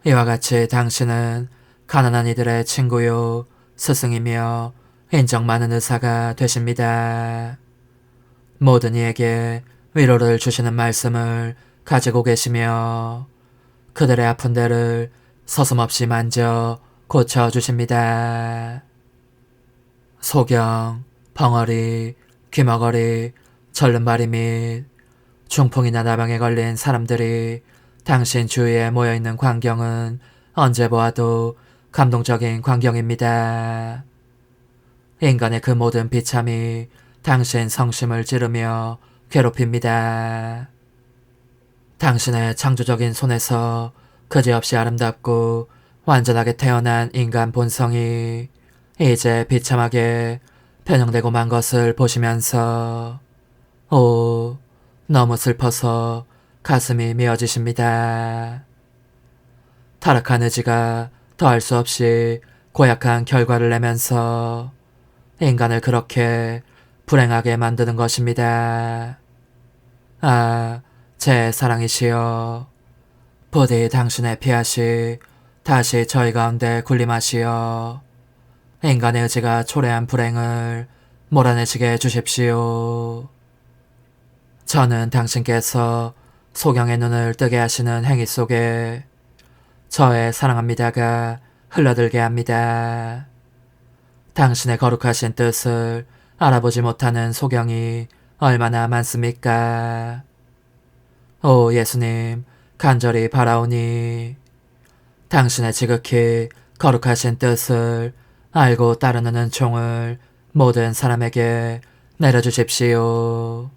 이와 같이 당신은 가난한 이들의 친구요 스승이며 인정 많은 의사가 되십니다. 모든 이에게 위로를 주시는 말씀을 가지고 계시며 그들의 아픈 데를 서슴없이 만져 고쳐주십니다. 소경, 벙어리, 귀머거리, 절름발이 및 중풍이나 나병에 걸린 사람들이 당신 주위에 모여있는 광경은 언제 보아도 감동적인 광경입니다. 인간의 그 모든 비참이 당신 성심을 찌르며 괴롭힙니다. 당신의 창조적인 손에서 그지없이 아름답고 완전하게 태어난 인간 본성이 이제 비참하게 변형되고 만 것을 보시면서 너무 슬퍼서 가슴이 메어지십니다. 타락한 의지가 더할 수 없이 고약한 결과를 내면서 인간을 그렇게 불행하게 만드는 것입니다. 아, 제 사랑이시여. 부디 당신의 피앗이 다시 저희 가운데 군림하시어 인간의 의지가 초래한 불행을 몰아내시게 해주십시오. 저는 당신께서 소경의 눈을 뜨게 하시는 행위 속에 저의 사랑합니다가 흘러들게 합니다. 당신의 거룩하신 뜻을 알아보지 못하는 소경이 얼마나 많습니까? 오 예수님, 간절히 바라오니 당신의 지극히 거룩하신 뜻을 알고 따르는 은총을 모든 사람에게 내려주십시오.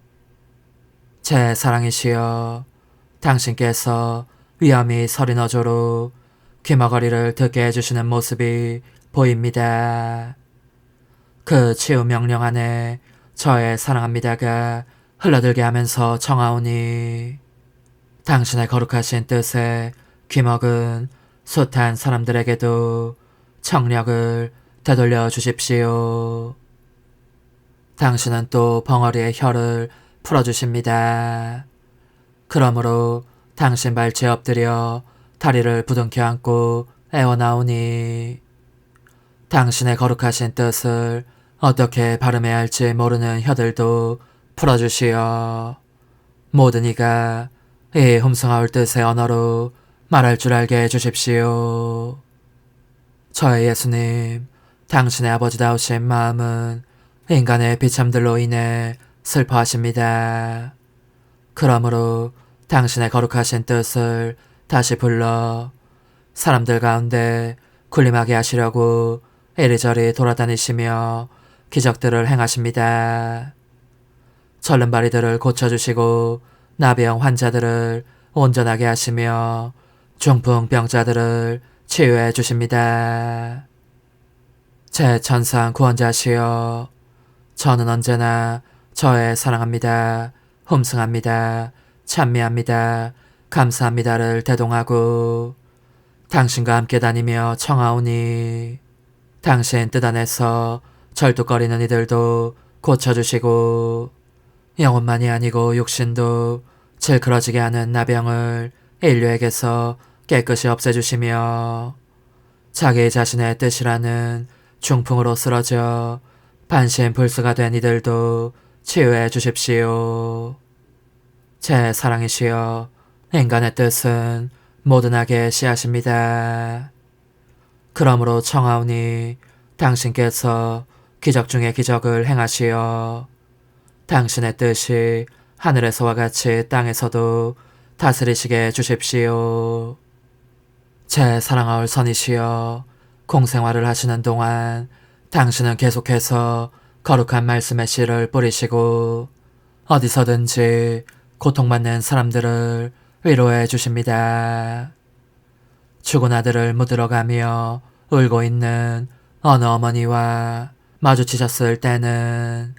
제 사랑이시여, 당신께서 위엄이 서린 어조로 귀머거리를 듣게 해주시는 모습이 보입니다. 그 치유 명령 안에 저의 사랑합니다가 흘러들게 하면서 청하오니 당신의 거룩하신 뜻에 귀먹은 숱한 사람들에게도 청력을 되돌려 주십시오. 당신은 또 벙어리의 혀를 풀어주십니다. 그러므로 당신 발치에 엎드려 다리를 부둥켜 안고 애원하오니 당신의 거룩하신 뜻을 어떻게 발음해야 할지 모르는 혀들도 풀어주시어 모든 이가 이 훔성하올 뜻의 언어로 말할 줄 알게 해주십시오. 저의 예수님, 당신의 아버지다우신 마음은 인간의 비참들로 인해 슬퍼하십니다. 그러므로 당신의 거룩하신 뜻을 다시 불러 사람들 가운데 군림하게 하시려고 이리저리 돌아다니시며 기적들을 행하십니다. 절름발이들을 고쳐주시고 나병 환자들을 온전하게 하시며 중풍병자들을 치유해 주십니다. 제 천상 구원자시여, 저는 언제나 저의 사랑합니다, 훔승합니다, 찬미합니다, 감사합니다를 대동하고 당신과 함께 다니며 청하오니 당신 뜻 안에서 절뚝거리는 이들도 고쳐주시고 영혼만이 아니고 육신도 질그러지게 하는 나병을 인류에게서 깨끗이 없애주시며 자기 자신의 뜻이라는 중풍으로 쓰러져 반신불수가 된 이들도 치유해 주십시오. 제 사랑이시여, 인간의 뜻은 모든하게 씨앗입니다. 그러므로 청하오니 당신께서 기적 중에 기적을 행하시어 당신의 뜻이 하늘에서와 같이 땅에서도 다스리시게 해주십시오. 제 사랑하올 선이시여, 공생활을 하시는 동안 당신은 계속해서 거룩한 말씀의 씨를 뿌리시고 어디서든지 고통받는 사람들을 위로해 주십니다. 죽은 아들을 묻으러가며 울고 있는 어느 어머니와 마주치셨을 때는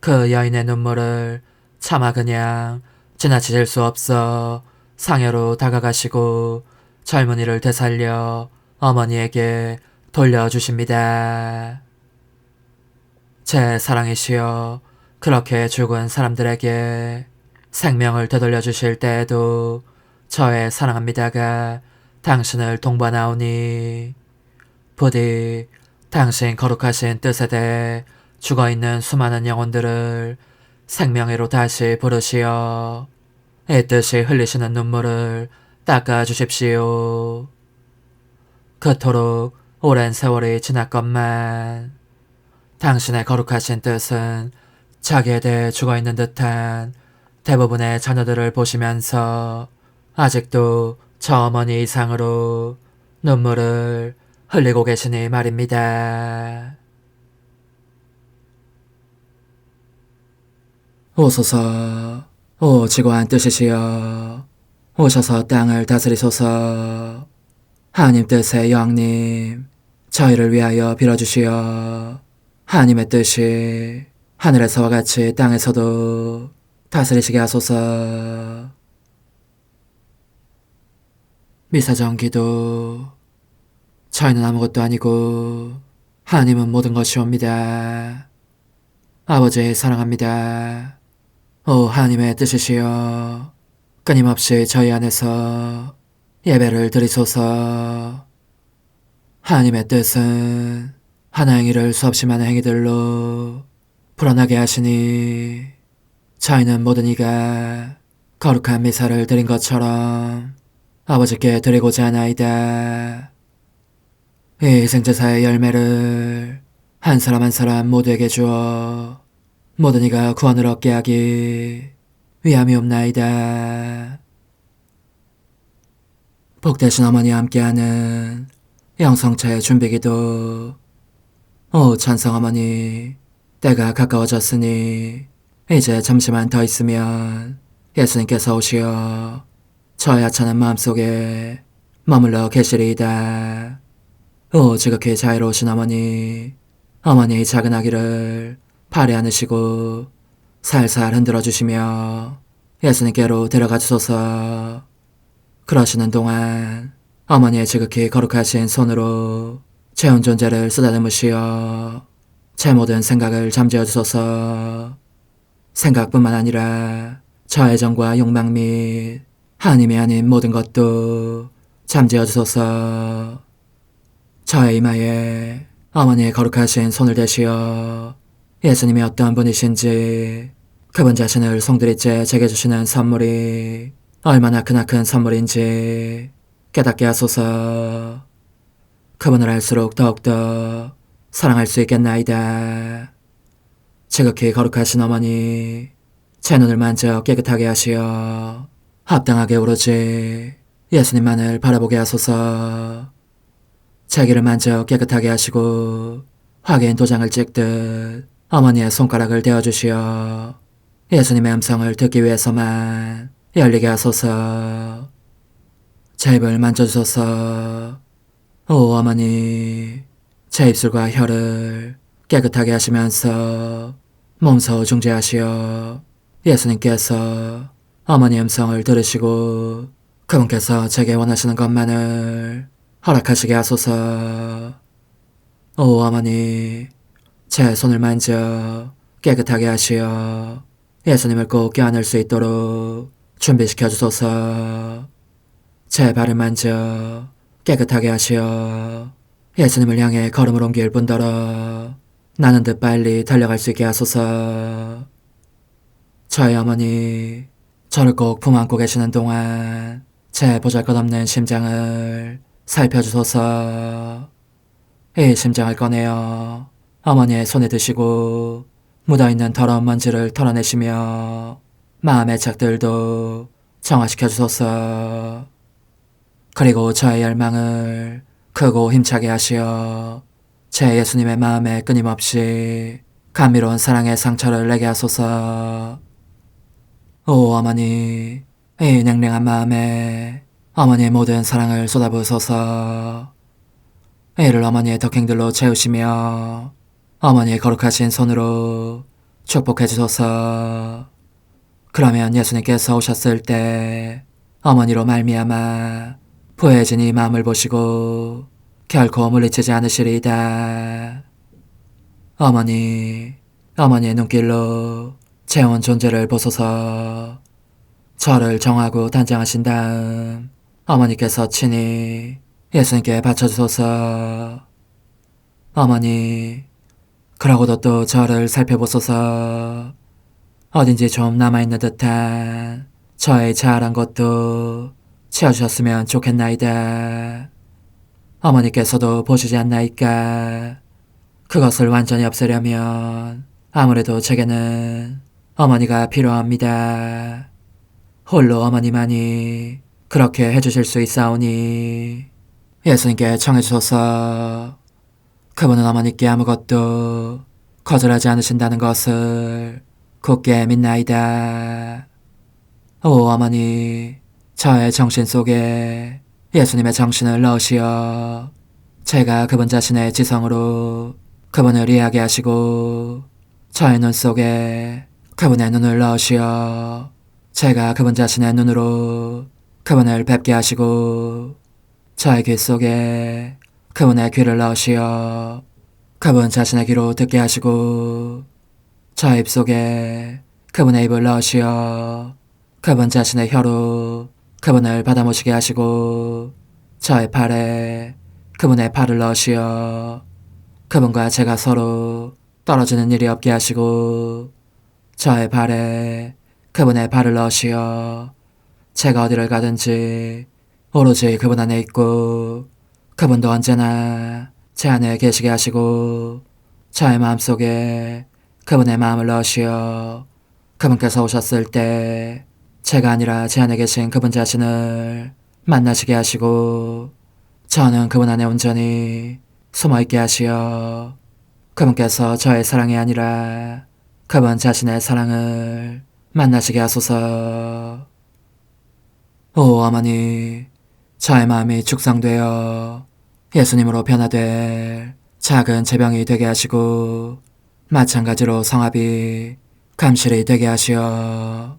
그 여인의 눈물을 차마 그냥 지나치실 수 없어 상여로 다가가시고 젊은이를 되살려 어머니에게 돌려주십니다. 제 사랑이시여, 그렇게 죽은 사람들에게 생명을 되돌려 주실 때에도 저의 사랑합니다가 당신을 동반하오니 부디 당신 거룩하신 뜻에 대해 죽어있는 수많은 영혼들을 생명으로 다시 부르시어 이 뜻이 흘리시는 눈물을 닦아주십시오. 그토록 오랜 세월이 지났건만 당신의 거룩하신 뜻은 자기에 대해 죽어있는 듯한 대부분의 자녀들을 보시면서 아직도 저 어머니 이상으로 눈물을 흘리고 계시니 말입니다. 오소서, 오 지고한 뜻이시여, 오셔서 땅을 다스리소서. 하나님 뜻의 여왕님, 저희를 위하여 빌어주시어 하나님의 뜻이 하늘에서와 같이 땅에서도 다스리시게 하소서. 미사정 기도. 저희는 아무것도 아니고 하나님은 모든 것이옵니다. 아버지 사랑합니다. 오 하나님의 뜻이시여 끊임없이 저희 안에서 예배를 드리소서. 하나님의 뜻은 하나 행위를 수없이 많은 행위들로 불어나게 하시니 저희는 모든 이가 거룩한 미사를 드린 것처럼 아버지께 드리고자 하나이다. 이 희생제사의 열매를 한 사람 한 사람 모두에게 주어 모든 이가 구원을 얻게 하기 위함이옵나이다. 복되신 어머니와 함께하는 영성차의 준비기도. 오 찬성 어머니, 때가 가까워졌으니 이제 잠시만 더 있으면 예수님께서 오시어 저의 하찮은 마음속에 머물러 계시리이다. 오 지극히 자유로우신 어머니, 어머니의 작은 아기를 팔에 안으시고 살살 흔들어 주시며 예수님께로 데려가 주소서. 그러시는 동안 어머니의 지극히 거룩하신 손으로 제 온 존재를 쓰다듬으시어 제 모든 생각을 잠재워 주소서. 생각뿐만 아니라 저 애정과 욕망 및 하나님이 아닌 모든 것도 잠재워 주소서. 저의 이마에 어머니의 거룩하신 손을 대시어 예수님이 어떤 분이신지 그분 자신을 송두리째 제게 주시는 선물이 얼마나 크나큰 선물인지 깨닫게 하소서. 그분을 알수록 더욱더 사랑할 수 있겠나이다. 지극히 거룩하신 어머니, 제 눈을 만져 깨끗하게 하시어 합당하게 오로지 예수님만을 바라보게 하소서. 제 귀를 만져 깨끗하게 하시고 확인 도장을 찍듯 어머니의 손가락을 대어주시어 예수님의 음성을 듣기 위해서만 열리게 하소서. 제 입을 만져주소서. 오 어머니, 제 입술과 혀를 깨끗하게 하시면서 몸소 중재하시어 예수님께서 어머니의 음성을 들으시고 그분께서 제게 원하시는 것만을 허락하시게 하소서. 오 어머니, 제 손을 만져 깨끗하게 하시어 예수님을 꼭 껴안을 수 있도록 준비시켜 주소서. 제 발을 만져 깨끗하게 하시어 예수님을 향해 걸음을 옮길 뿐더러 나는 듯 빨리 달려갈 수 있게 하소서. 저의 어머니, 저를 꼭 품안고 계시는 동안 제 보잘것없는 심장을 살펴주소서. 이 심장을 꺼내어 어머니의 손에 드시고 묻어있는 더러운 먼지를 털어내시며 마음의 착들도 정화시켜 주소서. 그리고 저의 열망을 크고 힘차게 하시어 제 예수님의 마음에 끊임없이 감미로운 사랑의 상처를 내게 하소서. 오 어머니, 이 냉랭한 마음에 어머니의 모든 사랑을 쏟아부으소서. 이를 어머니의 덕행들로 채우시며 어머니의 거룩하신 손으로 축복해 주소서. 그러면 예수님께서 오셨을 때 어머니로 말미암아 부해진 이 마음을 보시고 결코 물리치지 않으시리이다. 어머니, 어머니의 눈길로 제 온 존재를 보소서. 저를 정하고 단장하신 다음 어머니께서 친히 예수님께 바쳐주소서. 어머니, 그러고도 또 저를 살펴보소서. 어딘지 좀 남아있는 듯한 저의 자아란 것도 채워주셨으면 좋겠나이다. 어머니께서도 보시지 않나이까? 그것을 완전히 없애려면 아무래도 제게는 어머니가 필요합니다. 홀로 어머니만이 그렇게 해주실 수 있사오니 예수님께 청해주소서. 그분은 어머니께 아무것도 거절하지 않으신다는 것을 굳게 믿나이다. 오 어머니, 저의 정신 속에 예수님의 정신을 넣으시어 제가 그분 자신의 지성으로 그분을 이해하게 하시고 저의 눈 속에 그분의 눈을 넣으시어 제가 그분 자신의 눈으로 그분을 뵙게 하시고 저의 귀 속에 그분의 귀를 넣으시어 그분 자신의 귀로 듣게 하시고 저의 입 속에 그분의 입을 넣으시어 그분 자신의 혀로 그분을 받아모시게 하시고 저의 팔에 그분의 팔을 넣으시어 그분과 제가 서로 떨어지는 일이 없게 하시고 저의 발에 그분의 발을 넣으시어 제가 어디를 가든지 오로지 그분 안에 있고 그분도 언제나 제 안에 계시게 하시고 저의 마음속에 그분의 마음을 넣으시어 그분께서 오셨을 때 제가 아니라 제 안에 계신 그분 자신을 만나시게 하시고 저는 그분 안에 온전히 숨어있게 하시어 그분께서 저의 사랑이 아니라 그분 자신의 사랑을 만나시게 하소서. 오 어머니, 저의 마음이 축성되어 예수님으로 변화될 작은 제병이 되게 하시고 마찬가지로 성합이 감실이 되게 하시어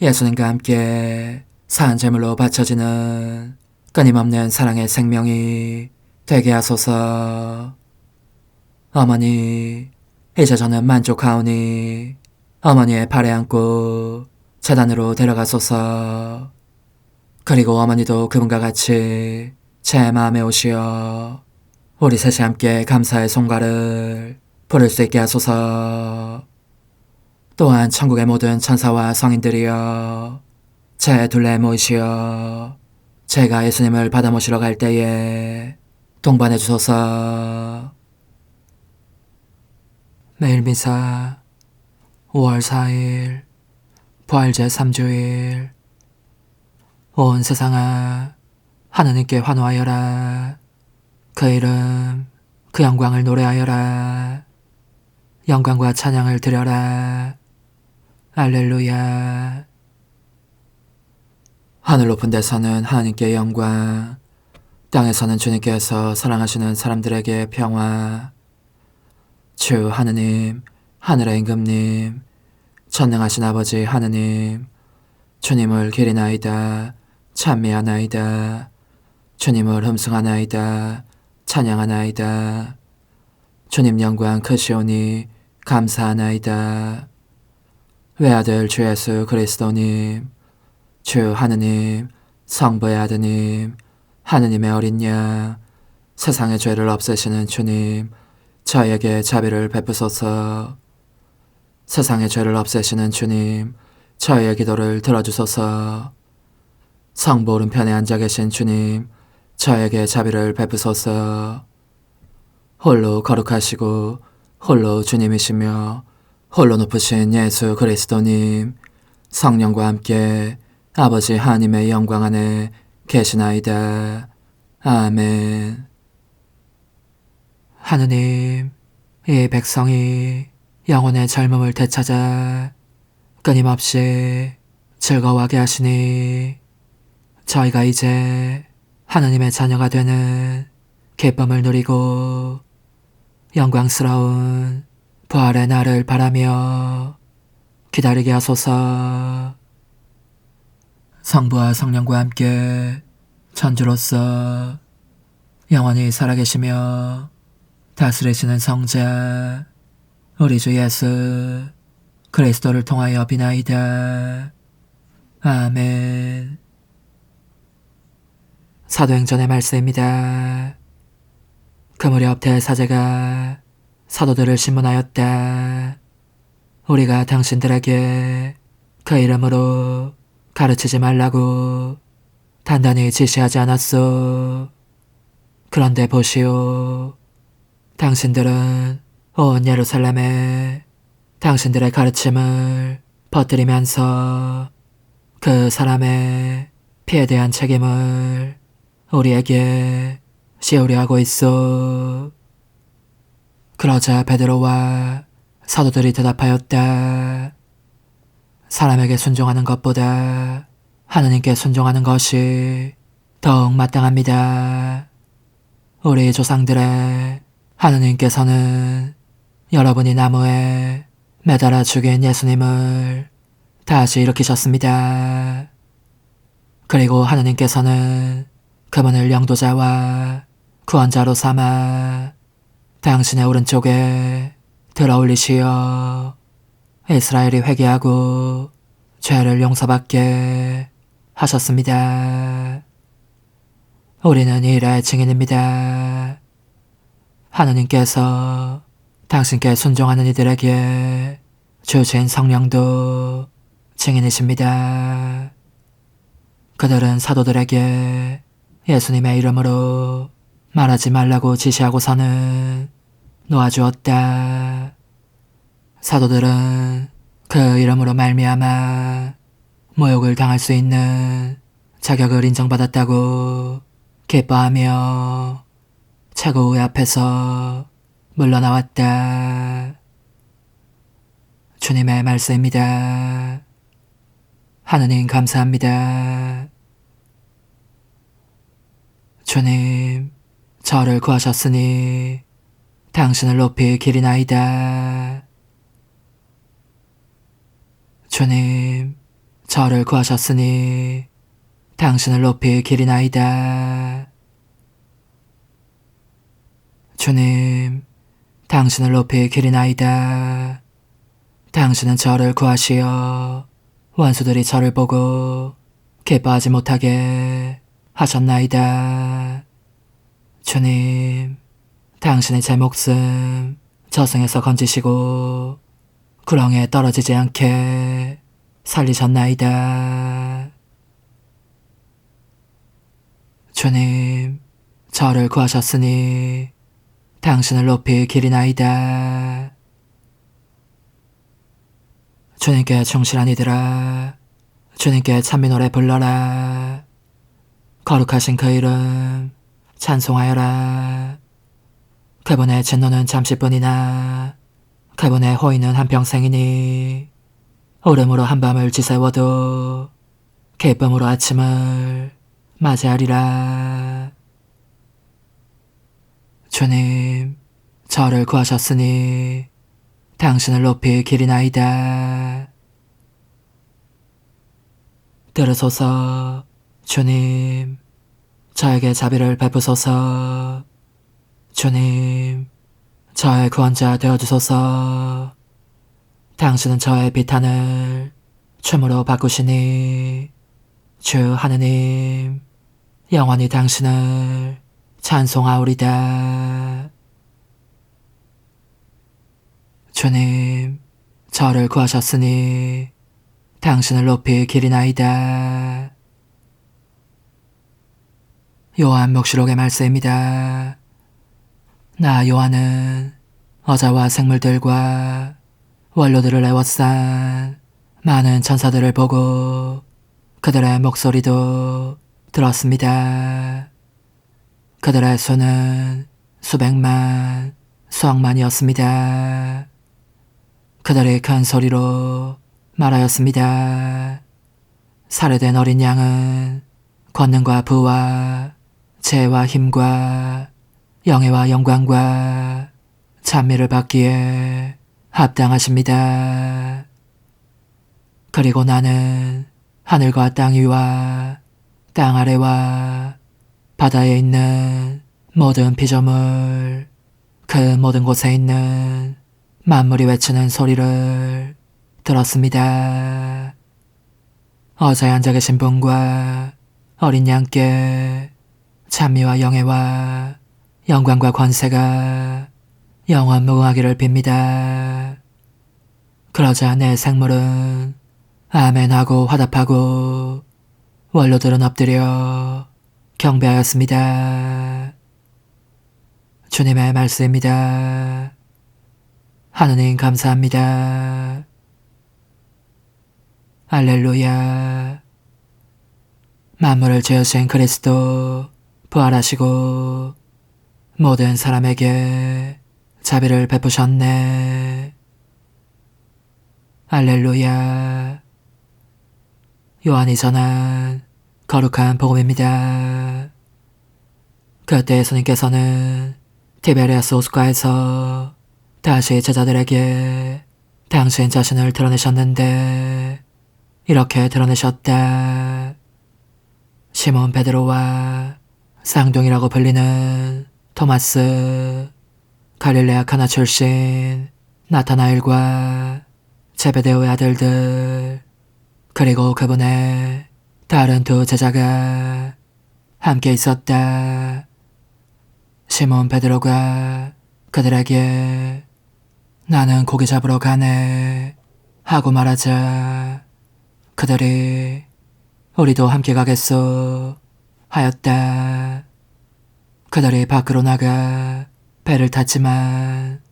예수님과 함께 산 제물로 바쳐지는 끊임없는 사랑의 생명이 되게 하소서. 어머니, 이제 저는 만족하오니 어머니의 발에 안고 제단으로 데려가소서. 그리고 어머니도 그분과 같이 제 마음에 오시어 우리 셋이 함께 감사의 송가를 부를 수 있게 하소서. 또한 천국의 모든 천사와 성인들이여 제 둘레에 모이시어 제가 예수님을 받아 모시러 갈 때에 동반해 주소서. 매일 미사 5월 4일 부활제 3주일. 온 세상아 하느님께 환호하여라. 그 이름 그 영광을 노래하여라. 영광과 찬양을 드려라. 알렐루야. 하늘 높은 데서는 하나님께 영광, 땅에서는 주님께서 사랑하시는 사람들에게 평화. 주 하느님, 하늘의 임금님, 전능하신 아버지 하느님, 주님을 기리나이다, 찬미하나이다, 주님을 흠숭하나이다, 찬양하나이다. 주님 영광 크시오니 감사하나이다. 외아들 주 예수 그리스도님, 주 하느님, 성부의 아드님, 하느님의 어린 양, 세상의 죄를 없애시는 주님, 저에게 자비를 베푸소서. 세상의 죄를 없애시는 주님, 저의 기도를 들어주소서. 성부 오른편에 앉아 계신 주님, 저에게 자비를 베푸소서. 홀로 거룩하시고 홀로 주님이시며 홀로 높으신 예수 그리스도님, 성령과 함께 아버지 하나님의 영광 안에 계시나이다. 아멘. 하느님, 이 백성이 영혼의 젊음을 되찾아 끊임없이 즐거워하게 하시니 저희가 이제 하느님의 자녀가 되는 기쁨을 누리고 영광스러운 부활의 날을 바라며 기다리게 하소서. 성부와 성령과 함께 천주로서 영원히 살아계시며 다스리시는 성자 우리 주 예수 그리스도를 통하여 비나이다. 아멘. 사도행전의 말씀입니다. 그 무렵 대사제가 사도들을 신문하였다. 우리가 당신들에게 그 이름으로 가르치지 말라고 단단히 지시하지 않았소. 그런데 보시오. 당신들은 온 예루살렘에 당신들의 가르침을 퍼뜨리면서 그 사람의 피에 대한 책임을 우리에게 씌우려 하고 있소. 그러자 베드로와 사도들이 대답하였다. 사람에게 순종하는 것보다 하느님께 순종하는 것이 더욱 마땅합니다. 우리 조상들의 하느님께서는 여러분이 나무에 매달아 죽인 예수님을 다시 일으키셨습니다. 그리고 하느님께서는 그분을 영도자와 구원자로 삼아 당신의 오른쪽에 들어올리시어 이스라엘이 회개하고 죄를 용서받게 하셨습니다. 우리는 이 일의 증인입니다. 하느님께서 당신께 순종하는 이들에게 주신 성령도 증인이십니다. 그들은 사도들에게 예수님의 이름으로 말하지 말라고 지시하고서는 놓아주었다. 사도들은 그 이름으로 말미암아 모욕을 당할 수 있는 자격을 인정받았다고 기뻐하며 최고의 앞에서 물러나왔다. 주님의 말씀입니다. 하느님 감사합니다. 주님, 저를 구하셨으니 당신을 높이 기리나이다. 주님, 저를 구하셨으니 당신을 높이 기리나이다. 주님, 당신을 높이 기리나이다. 당신은 저를 구하시어 원수들이 저를 보고 기뻐하지 못하게 하셨나이다. 주님, 당신이 제 목숨 저승에서 건지시고 구렁에 떨어지지 않게 살리셨나이다. 주님, 저를 구하셨으니 당신을 높이 기리나이다. 주님께 충실한 이들아, 주님께 찬미 노래 불러라. 거룩하신 그 이름 찬송하여라. 그분의 진노는 잠시뿐이나 그분의 호의는 한평생이니 울음으로 한밤을 지새워도 기쁨으로 아침을 맞이하리라. 주님, 저를 구하셨으니 당신을 높이 기리나이다. 들으소서. 주님, 저에게 자비를 베푸소서. 주님, 저의 구원자 되어주소서. 당신은 저의 비탄을 춤으로 바꾸시니 주 하느님, 영원히 당신을 찬송하오리다. 주님, 저를 구하셨으니 당신을 높이 기리나이다. 요한 묵시록의 말씀입니다. 나 요한은 어자와 생물들과 원로들을 애워싼 많은 천사들을 보고 그들의 목소리도 들었습니다. 그들의 수는 수백만, 수억만이었습니다. 그들이 큰 소리로 말하였습니다. 살해된 어린 양은 권능과 부와 지혜와 힘과 영예와 영광과 찬미를 받기에 합당하십니다. 그리고 나는 하늘과 땅 위와 땅 아래와 바다에 있는 모든 피조물, 그 모든 곳에 있는 만물이 외치는 소리를 들었습니다. 어자에 앉아 계신 분과 어린 양께 찬미와 영예와 영광과 권세가 영원 무궁하기를 빕니다. 그러자 내 생물은 아멘하고 화답하고 원로들은 엎드려 경배하였습니다. 주님의 말씀입니다. 하느님 감사합니다. 할렐루야. 만물을 지으신 그리스도 부활하시고 모든 사람에게 자비를 베푸셨네. 할렐루야. 요한이 전한 거룩한 복음입니다. 그때 예수님께서는 티베리아스 호숫가에서 다시 제자들에게 당신 자신을 드러내셨는데 이렇게 드러내셨다. 시몬 베드로와 쌍둥이라고 불리는 토마스, 갈릴레아 카나 출신 나타나엘과 제베데오의 아들들, 그리고 그분의 다른 두 제자가 함께 있었다. 시몬 베드로가 그들에게 나는 고기 잡으러 가네 하고 말하자 그들이 우리도 함께 가겠소 하였다. 그들이 밖으로 나가 배를 탔지만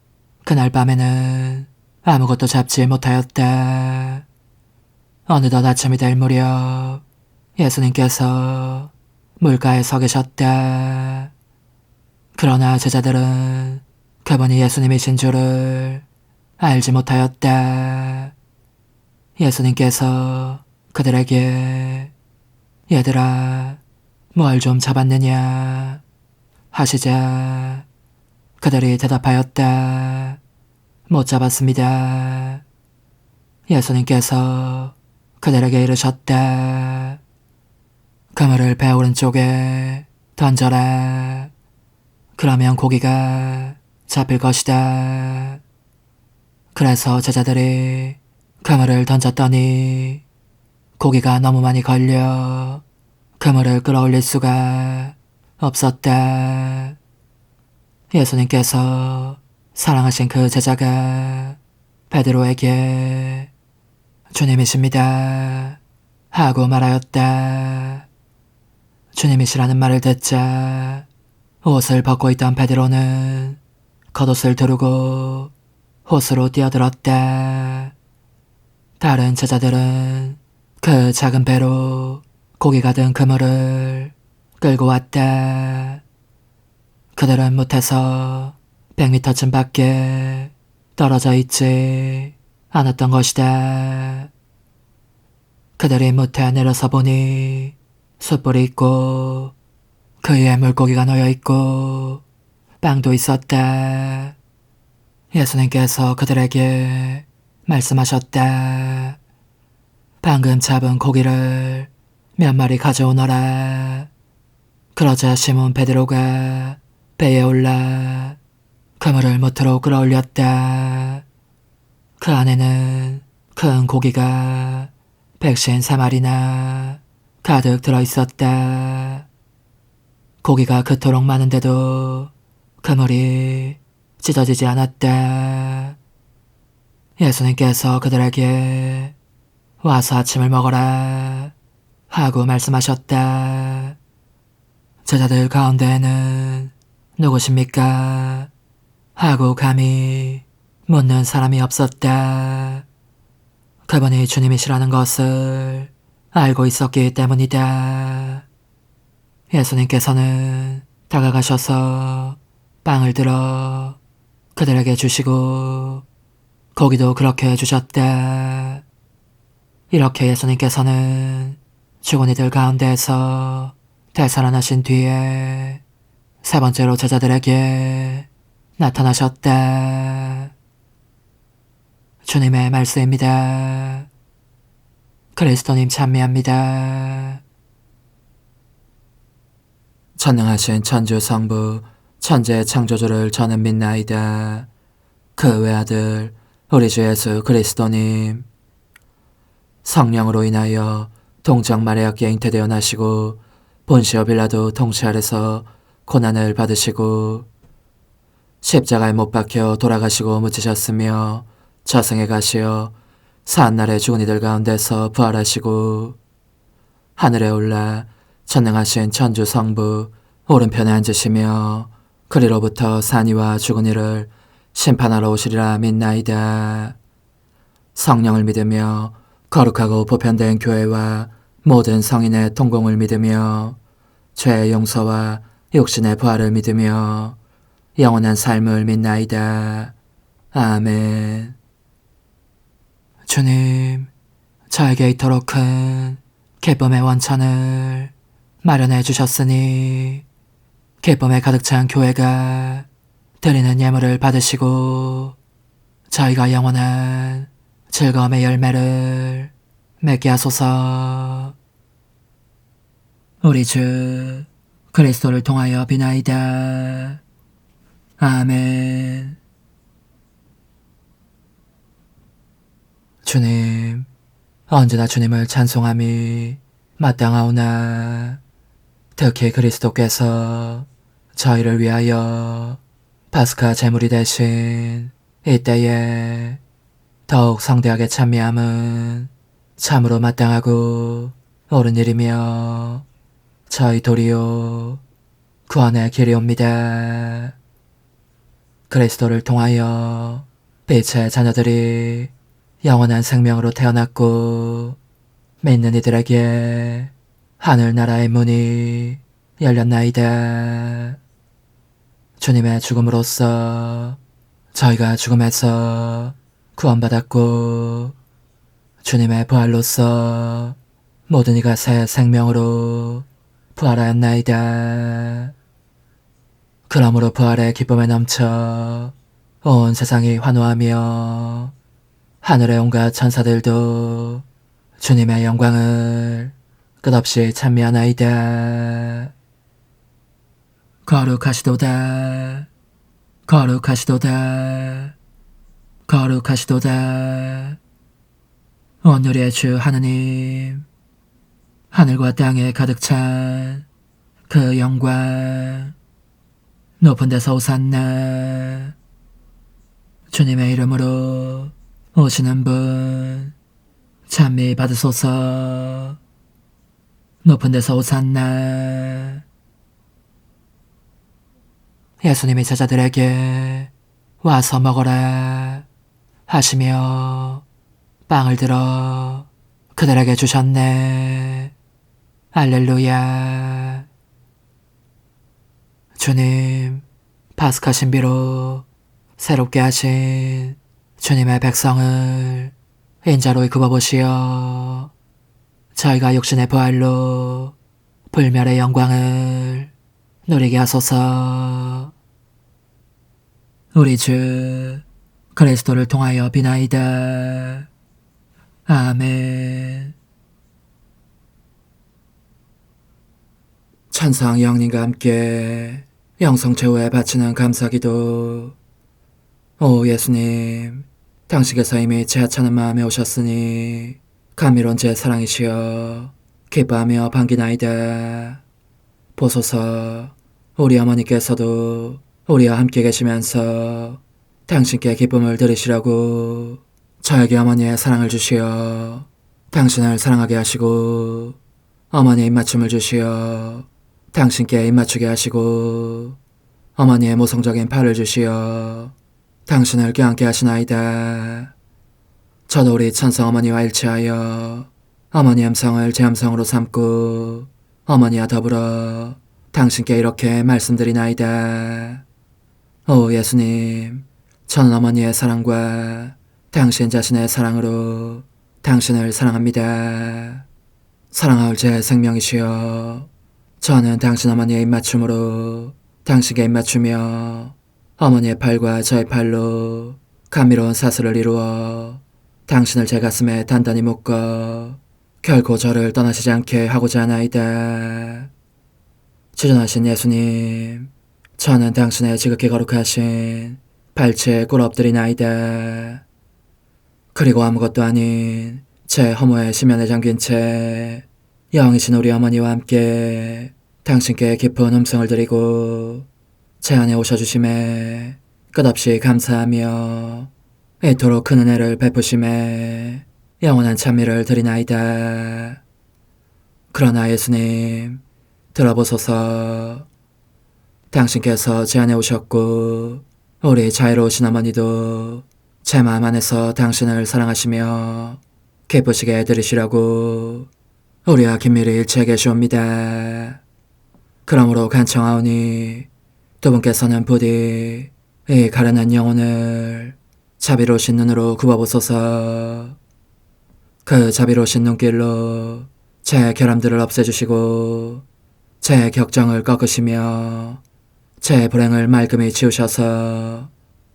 그날 밤에는 아무것도 잡지 못하였다. 어느덧 아침이 될 무렵 예수님께서 물가에 서 계셨다. 그러나 제자들은 그분이 예수님이신 줄을 알지 못하였다. 예수님께서 그들에게 얘들아 뭘 좀 잡았느냐 하시자 그들이 대답하였다. 못 잡았습니다. 예수님께서 그들에게 이르셨다. 그물을 배 오른쪽에 던져라. 그러면 고기가 잡힐 것이다. 그래서 제자들이 그물을 던졌더니 고기가 너무 많이 걸려 그물을 끌어올릴 수가 없었다. 예수님께서 사랑하신 그 제자가 베드로에게 주님이십니다 하고 말하였다. 주님이시라는 말을 듣자 옷을 벗고 있던 베드로는 겉옷을 두르고 호수로 뛰어들었다. 다른 제자들은 그 작은 배로 고기가 든 그물을 끌고 왔다. 그들은 못해서 100m쯤 밖에 떨어져 있지 않았던 것이다. 그들이 못해 내려서 보니 숯불이 있고 그 위에 물고기가 놓여있고 빵도 있었다. 예수님께서 그들에게 말씀하셨다. 방금 잡은 고기를 몇 마리 가져오너라. 그러자 시몬 베드로가 배에 올라 그물을 못으로 끌어올렸다. 그 안에는 큰 고기가 153마리나 가득 들어있었다. 고기가 그토록 많은데도 그물이 찢어지지 않았다. 예수님께서 그들에게 와서 아침을 먹어라 하고 말씀하셨다. 제자들 가운데에는 누구십니까? 하고 감히 묻는 사람이 없었다. 그분이 주님이시라는 것을 알고 있었기 때문이다. 예수님께서는 다가가셔서 빵을 들어 그들에게 주시고 고기도 그렇게 주셨다. 이렇게 예수님께서는 죽은 이들 가운데에서 되살아나신 뒤에 세 번째로 제자들에게 나타나셨다. 주님의 말씀입니다. 그리스도님 찬미합니다. 전능하신 천주 성부 천지의 창조주를 저는 믿나이다. 그 외아들 우리 주 예수 그리스도님 성령으로 인하여 동정 마리아께 잉태되어 나시고 본시오 빌라도 통치 아래서 고난을 받으시고 십자가에 못 박혀 돌아가시고 묻히셨으며 저승에 가시어 사한날에 죽은 이들 가운데서 부활하시고 하늘에 올라 전능하신 천주 성부 오른편에 앉으시며 그리로부터 산이와 죽은 이를 심판하러 오시리라 믿나이다. 성령을 믿으며 거룩하고 보편된 교회와 모든 성인의 통공을 믿으며 죄의 용서와 육신의 부활을 믿으며 영원한 삶을 믿나이다. 아멘. 주님, 저에게 이토록 큰 기쁨의 원천을 마련해 주셨으니 기쁨에 가득 찬 교회가 드리는 예물을 받으시고 저희가 영원한 즐거움의 열매를 맺게 하소서. 우리 주 그리스도를 통하여 비나이다. 아멘. 주님, 언제나 주님을 찬송함이 마땅하오나 특히 그리스도께서 저희를 위하여 파스카 제물이 되신 이때에 더욱 성대하게 찬미함은 참으로 마땅하고 옳은 일이며 저희 도리요 구원의 길이옵니다. 그리스도를 통하여 빛의 자녀들이 영원한 생명으로 태어났고 믿는 이들에게 하늘나라의 문이 열렸나이다. 주님의 죽음으로써 저희가 죽음에서 구원받았고 주님의 부활로써 모든 이가 새 생명으로 부활하였나이다. 그러므로 부활의 기쁨에 넘쳐 온 세상이 환호하며 하늘의 온갖 천사들도 주님의 영광을 끝없이 찬미하나이다. 거룩하시도다. 거룩하시도다. 거룩하시도다. 온누리의 주 하느님, 하늘과 땅에 가득 찬 그 영광, 높은 데서 오산나. 주님의 이름으로 오시는 분 찬미 받으소서. 높은 데서 오산나. 예수님이 제자들에게 와서 먹어라 하시며 빵을 들어 그들에게 주셨네. 할렐루야. 주님, 파스카 신비로 새롭게 하신 주님의 백성을 인자로 굽어보시어 저희가 육신의 부활로 불멸의 영광을 누리게 하소서. 우리 주 그리스도를 통하여 비나이다. 아멘. 천상 영님과 함께 영성 최후에 바치는 감사기도. 오 예수님, 당신께서 이미 제 하찮은 마음에 오셨으니 감미로운 제 사랑이시여 기뻐하며 반기나이다. 보소서, 우리 어머니께서도 우리와 함께 계시면서 당신께 기쁨을 드리시라고 저에게 어머니의 사랑을 주시어 당신을 사랑하게 하시고 어머니의 입맞춤을 주시어 당신께 입맞추게 하시고 어머니의 모성적인 팔을 주시어 당신을 껴안게 하시나이다. 저도 우리 천성 어머니와 일치하여 어머니 음성을 제 음성으로 삼고 어머니와 더불어 당신께 이렇게 말씀드리나이다. 오 예수님, 저는 어머니의 사랑과 당신 자신의 사랑으로 당신을 사랑합니다. 사랑하올 제 생명이시여, 저는 당신 어머니의 입맞춤으로 당신께 입맞추며 어머니의 팔과 저의 팔로 감미로운 사슬을 이루어 당신을 제 가슴에 단단히 묶어 결코 저를 떠나시지 않게 하고자 하나이다. 주전하신 예수님, 저는 당신의 지극히 거룩하신 발치에 꿇어 엎드리나이다. 그리고 아무것도 아닌 제 허무의 심연에 잠긴 채 영이신 우리 어머니와 함께 당신께 깊은 음성을 드리고 제 안에 오셔주심에 끝없이 감사하며 이토록 큰 은혜를 베푸심에 영원한 찬미를 드리나이다. 그러나 예수님, 들어보소서. 당신께서 제 안에 오셨고 우리 자애로우신 어머니도 제 마음 안에서 당신을 사랑하시며 기쁘시게 들으시라고 우리와 긴밀히 일치해 계시옵니다. 그러므로 간청하오니 두 분께서는 부디 이 가련한 영혼을 자비로우신 눈으로 굽어보소서. 그 자비로우신 눈길로 제 결함들을 없애주시고 제 격정을 꺾으시며 제 불행을 말끔히 지우셔서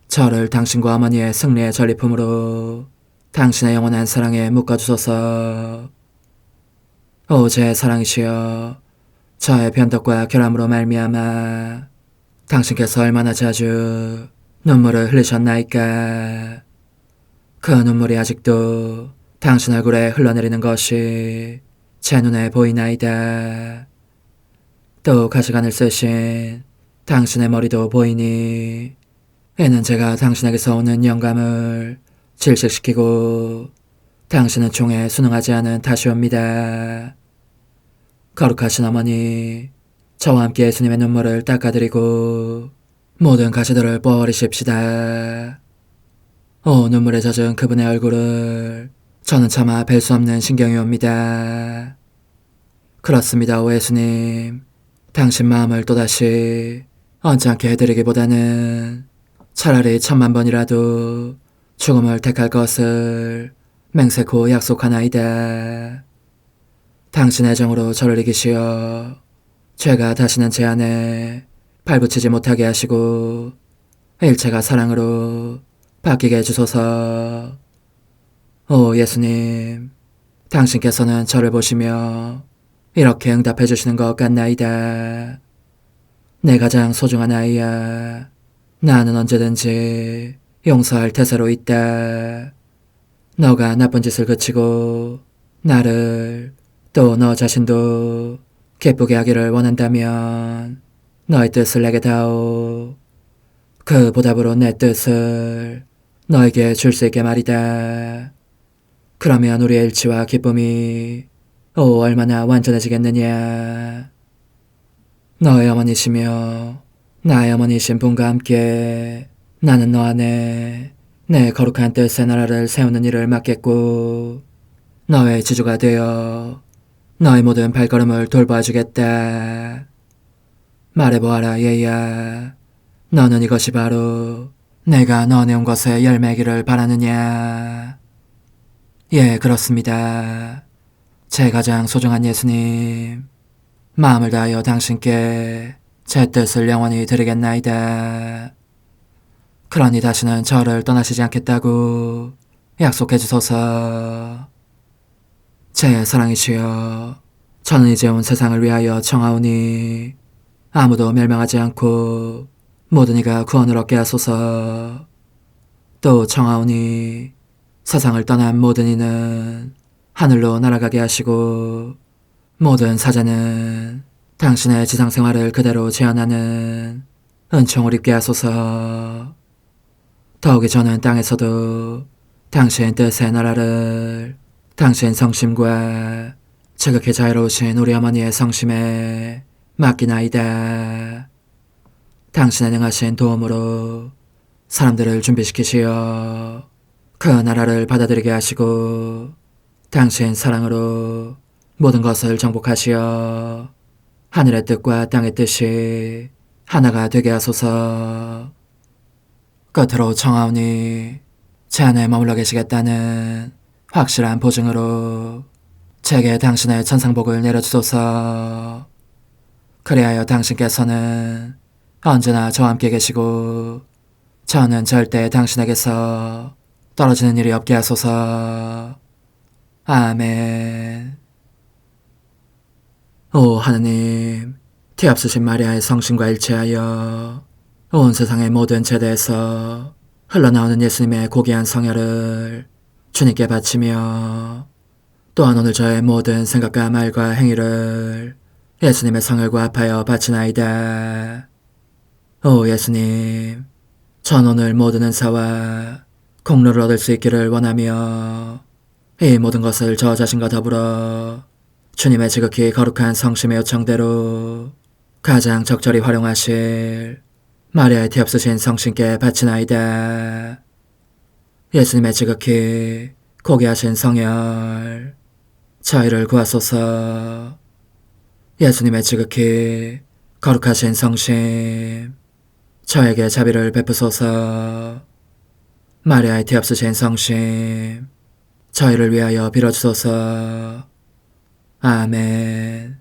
저를 당신과 어머니의 승리의 전리품으로 당신의 영원한 사랑에 묶어주소서. 오 제 사랑이시여, 저의 변덕과 결함으로 말미암아 당신께서 얼마나 자주 눈물을 흘리셨나이까. 그 눈물이 아직도 당신 얼굴에 흘러내리는 것이 제 눈에 보이나이다. 또 가시관을 쓰신 당신의 머리도 보이니 이는 제가 당신에게서 오는 영감을 질식시키고 당신은 총에 순응하지 않은 탓이옵니다. 거룩하신 어머니, 저와 함께 예수님의 눈물을 닦아드리고 모든 가시들을 뽑아버리십시다. 오 눈물에 젖은 그분의 얼굴을 저는 차마 뵐 수 없는 신경이 옵니다. 그렇습니다, 오 예수님. 당신 마음을 또다시 언짢게 해드리기보다는 차라리 10,000,000번이라도 죽음을 택할 것을 맹세코 약속하나이다. 당신의 정으로 저를 이기시어 죄가 다시는 제 안에 발붙이지 못하게 하시고 일체가 사랑으로 바뀌게 해주소서. 오 예수님, 당신께서는 저를 보시며 이렇게 응답해 주시는 것 같나이다. 내 가장 소중한 아이야, 나는 언제든지 용서할 태세로 있다. 너가 나쁜 짓을 그치고 나를 또 너 자신도 기쁘게 하기를 원한다면 너의 뜻을 내게 다오. 그 보답으로 내 뜻을 너에게 줄 수 있게 말이다. 그러면 우리의 일치와 기쁨이 얼마나 완전해지겠느냐. 너의 어머니시며 나의 어머니신 분과 함께 나는 너 안에 내 거룩한 뜻의 나라를 세우는 일을 맡겠고 너의 지주가 되어 너의 모든 발걸음을 돌봐주겠다. 말해보아라 얘야, 너는 이것이 바로 내가 넣어내온 것의 열매기를 바라느냐. 예, 그렇습니다. 제 가장 소중한 예수님, 마음을 다하여 당신께 제 뜻을 영원히 드리겠나이다. 그러니 다시는 저를 떠나시지 않겠다고 약속해 주소서. 제 사랑이시여, 저는 이제 온 세상을 위하여 청하오니 아무도 멸망하지 않고 모든 이가 구원을 얻게 하소서. 또 청하오니 세상을 떠난 모든 이는 하늘로 날아가게 하시고 모든 사자는 당신의 지상생활을 그대로 재현하는 은총을 입게 하소서. 더욱이 저는 땅에서도 당신 뜻의 나라를 당신 성심과 지극히 자유로우신 우리 어머니의 성심에 맡기나이다. 당신의 능하신 도움으로 사람들을 준비시키시어 그 나라를 받아들이게 하시고 당신 사랑으로 모든 것을 정복하시어 하늘의 뜻과 땅의 뜻이 하나가 되게 하소서. 끝으로 청하오니 제 안에 머물러 계시겠다는 확실한 보증으로 제게 당신의 천상복을 내려주소서. 그리하여 당신께서는 언제나 저와 함께 계시고 저는 절대 당신에게서 떨어지는 일이 없게 하소서. 아멘. 오 하느님, 티없으신 마리아의 성심과 일치하여 온 세상의 모든 제대에서 흘러나오는 예수님의 고귀한 성혈을 주님께 바치며 또한 오늘 저의 모든 생각과 말과 행위를 예수님의 성혈과 합하여 바치나이다. 오 예수님, 전 오늘 모든 은사와 공로를 얻을 수 있기를 원하며 이 모든 것을 저 자신과 더불어 주님의 지극히 거룩한 성심의 요청대로 가장 적절히 활용하실 마리아의 티없으신 성신께 바치나이다. 예수님의 지극히 고귀하신 성혈, 저희를 구하소서. 예수님의 지극히 거룩하신 성심, 저에게 자비를 베푸소서. 마리아의 티없으신 성심, 저희를 위하여 빌어주소서. 아멘.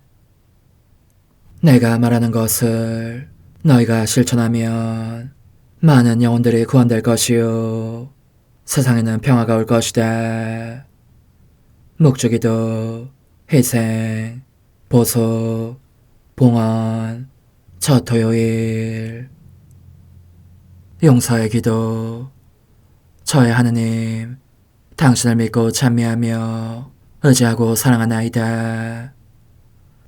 내가 말하는 것을 너희가 실천하면 많은 영혼들이 구원될 것이요 세상에는 평화가 올 것이다. 묵주기도, 희생, 보속, 봉헌, 첫 토요일. 용서의 기도. 저의 하느님, 당신을 믿고 찬미하며 의지하고 사랑하나이다.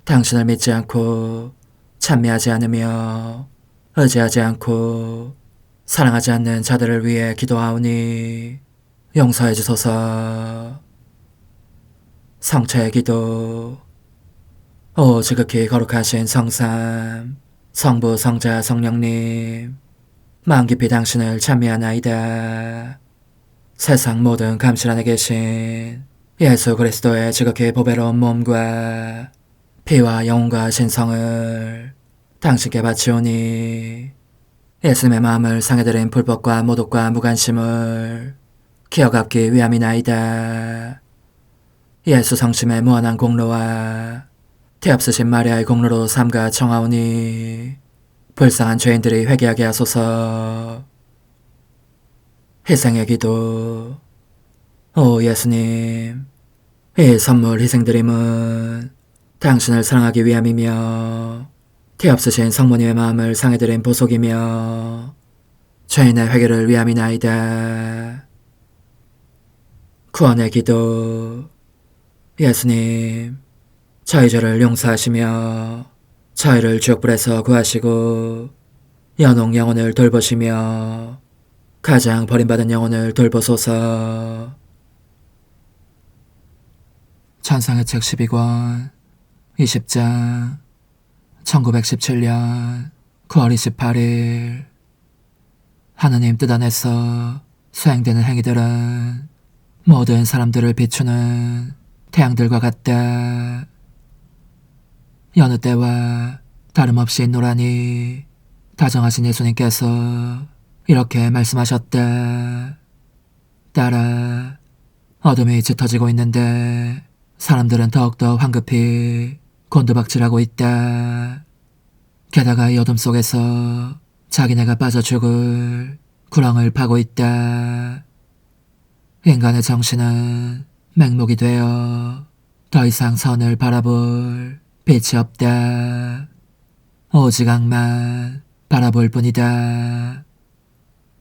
당신을 믿지 않고 찬미하지 않으며 의지하지 않고 사랑하지 않는 자들을 위해 기도하오니 용서해 주소서. 성체의 기도. 오 지극히 거룩하신 성삼, 성부, 성자, 성령님, 마음 깊이 당신을 찬미하나이다. 세상 모든 감실 안에 계신 예수 그리스도의 지극히 보배로운 몸과 피와 영혼과 신성을 당신께 바치오니 예수님의 마음을 상해드린 불법과 모독과 무관심을 기억하기 위함이나이다. 예수 성심의 무한한 공로와 태없으신 마리아의 공로로 삼가 청하오니 불쌍한 죄인들이 회개하게 하소서. 희생의 기도. 오 예수님, 이 선물 희생드림은 당신을 사랑하기 위함이며 태없으신 성모님의 마음을 상해드린 보속이며 죄인의 회개를 위함이나이다. 구원의 기도. 예수님, 저희 죄를 용서하시며 저희를 지옥불에서 구하시고 연옥 영혼을 돌보시며 가장 버림받은 영혼을 돌보소서. 찬송의 책 12권 20장 1917년 9월 28일. 하느님 뜻 안에서 수행되는 행위들은 모든 사람들을 비추는 태양들과 같다. 여느 때와 다름없이 노라니 다정하신 예수님께서 이렇게 말씀하셨다. 딸아, 어둠이 짙어지고 있는데 사람들은 더욱더 황급히 곤두박질하고 있다. 게다가 이 어둠 속에서 자기네가 빠져 죽을 구렁을 파고 있다. 인간의 정신은 맹목이 되어 더 이상 선을 바라볼 빛이 없다. 오직 악만 바라볼 뿐이다.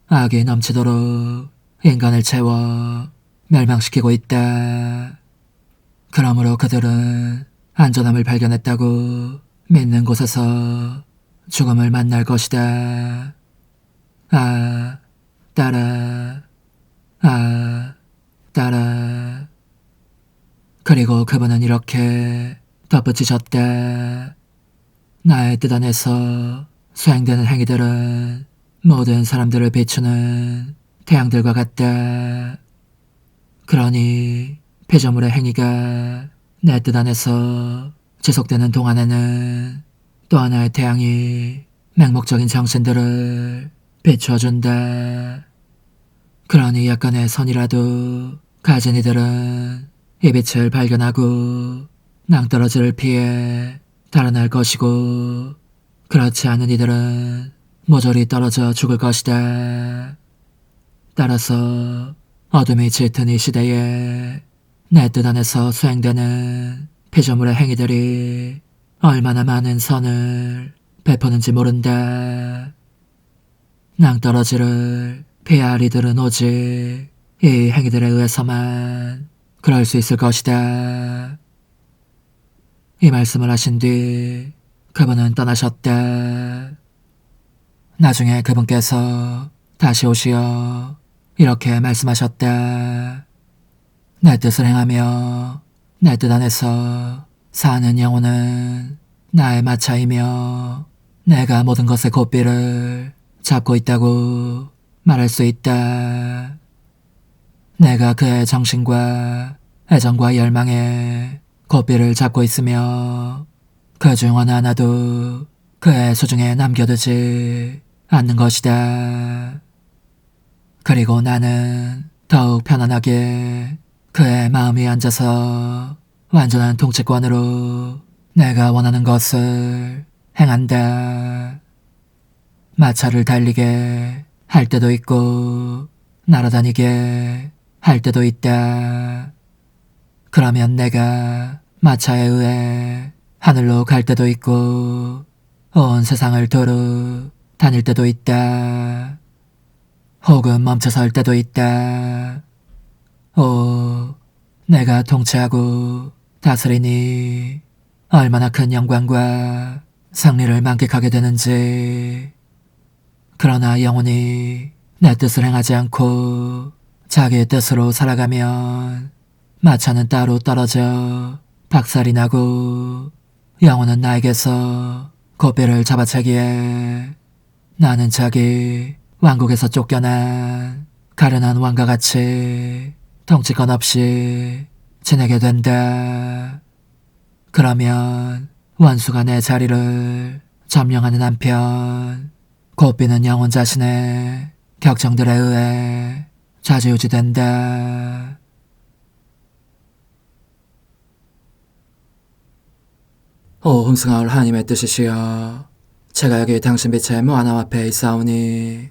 악이 넘치도록 인간을 채워 멸망시키고 있다. 그러므로 그들은 안전함을 발견했다고 믿는 곳에서 죽음을 만날 것이다. 아, 딸아, 아, 딸아. 그리고 그분은 이렇게 덧붙이셨다. 나의 뜻 안에서 수행되는 행위들은 모든 사람들을 비추는 태양들과 같다. 그러니 피조물의 행위가 내 뜻 안에서 지속되는 동안에는 또 하나의 태양이 맹목적인 정신들을 비추어준다. 그러니 약간의 선이라도 가진 이들은 이 빛을 발견하고 낭떠러지를 피해 달아날 것이고, 그렇지 않은 이들은 모조리 떨어져 죽을 것이다. 따라서 어둠이 짙은 이 시대에 내 뜻 안에서 수행되는 피조물의 행위들이 얼마나 많은 선을 베푸는지 모른다. 낭떠러지를 피해야 할 이들은 오직 이 행위들에 의해서만 그럴 수 있을 것이다. 이 말씀을 하신 뒤 그분은 떠나셨다. 나중에 그분께서 다시 오시어 이렇게 말씀하셨다. 내 뜻을 행하며 내 뜻 안에서 사는 영혼은 나의 마차이며 내가 모든 것의 고삐를 잡고 있다고 말할 수 있다. 내가 그의 정신과 애정과 열망에 고삐를 잡고 있으며 그 중 어느 하나도 그의 소중에 남겨두지 않는 것이다. 그리고 나는 더욱 편안하게 그의 마음 위에 앉아서 완전한 통치권으로 내가 원하는 것을 행한다. 마차를 달리게 할 때도 있고 날아다니게 할 때도 있다. 그러면 내가 마차에 의해 하늘로 갈 때도 있고 온 세상을 두루 다닐 때도 있다. 혹은 멈춰설 때도 있다. 오, 내가 통치하고 다스리니 얼마나 큰 영광과 승리를 만끽하게 되는지. 그러나 영혼이 내 뜻을 행하지 않고 자기의 뜻으로 살아가면 마차는 따로 떨어져 박살이 나고 영혼은 나에게서 고삐를 잡아채기에 나는 자기 왕국에서 쫓겨난 가련한 왕과 같이 통치권 없이 지내게 된다. 그러면 원수가 내 자리를 점령하는 한편 고삐는 영혼 자신의 격정들에 의해 좌지우지된다. 오 흥승하올 하나님의 뜻이시여, 제가 여기 당신 빛의 무한함 앞에 있사오니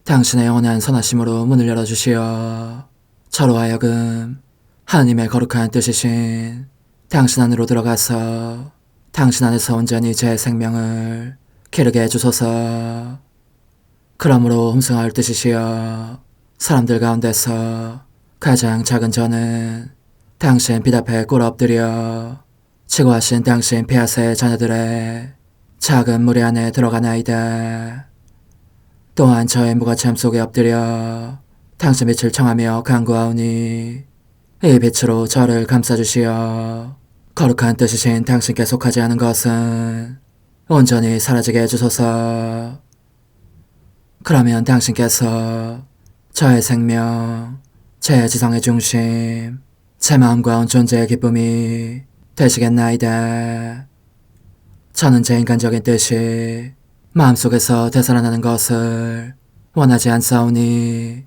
당신의 영원한 선하심으로 문을 열어주시어 저로 하여금 하나님의 거룩한 뜻이신 당신 안으로 들어가서 당신 안에서 온전히 제 생명을 기르게 해주소서. 그러므로 흠승하올 뜻이시여, 사람들 가운데서 가장 작은 저는 당신 빛 앞에 꿇어 엎드려 치고하신 당신 폐하세 자녀들의 작은 무리 안에 들어가나이다. 또한 저의 무거참 속에 엎드려 당신 빛을 청하며 간구하오니 이 빛으로 저를 감싸주시어 거룩한 뜻이신 당신께 속하지 않은 것은 온전히 사라지게 해주소서. 그러면 당신께서 저의 생명, 제 지성의 중심, 제 마음과 온 존재의 기쁨이 되시겠나이다. 저는 제 인간적인 뜻이 마음속에서 되살아나는 것을 원하지 않사오니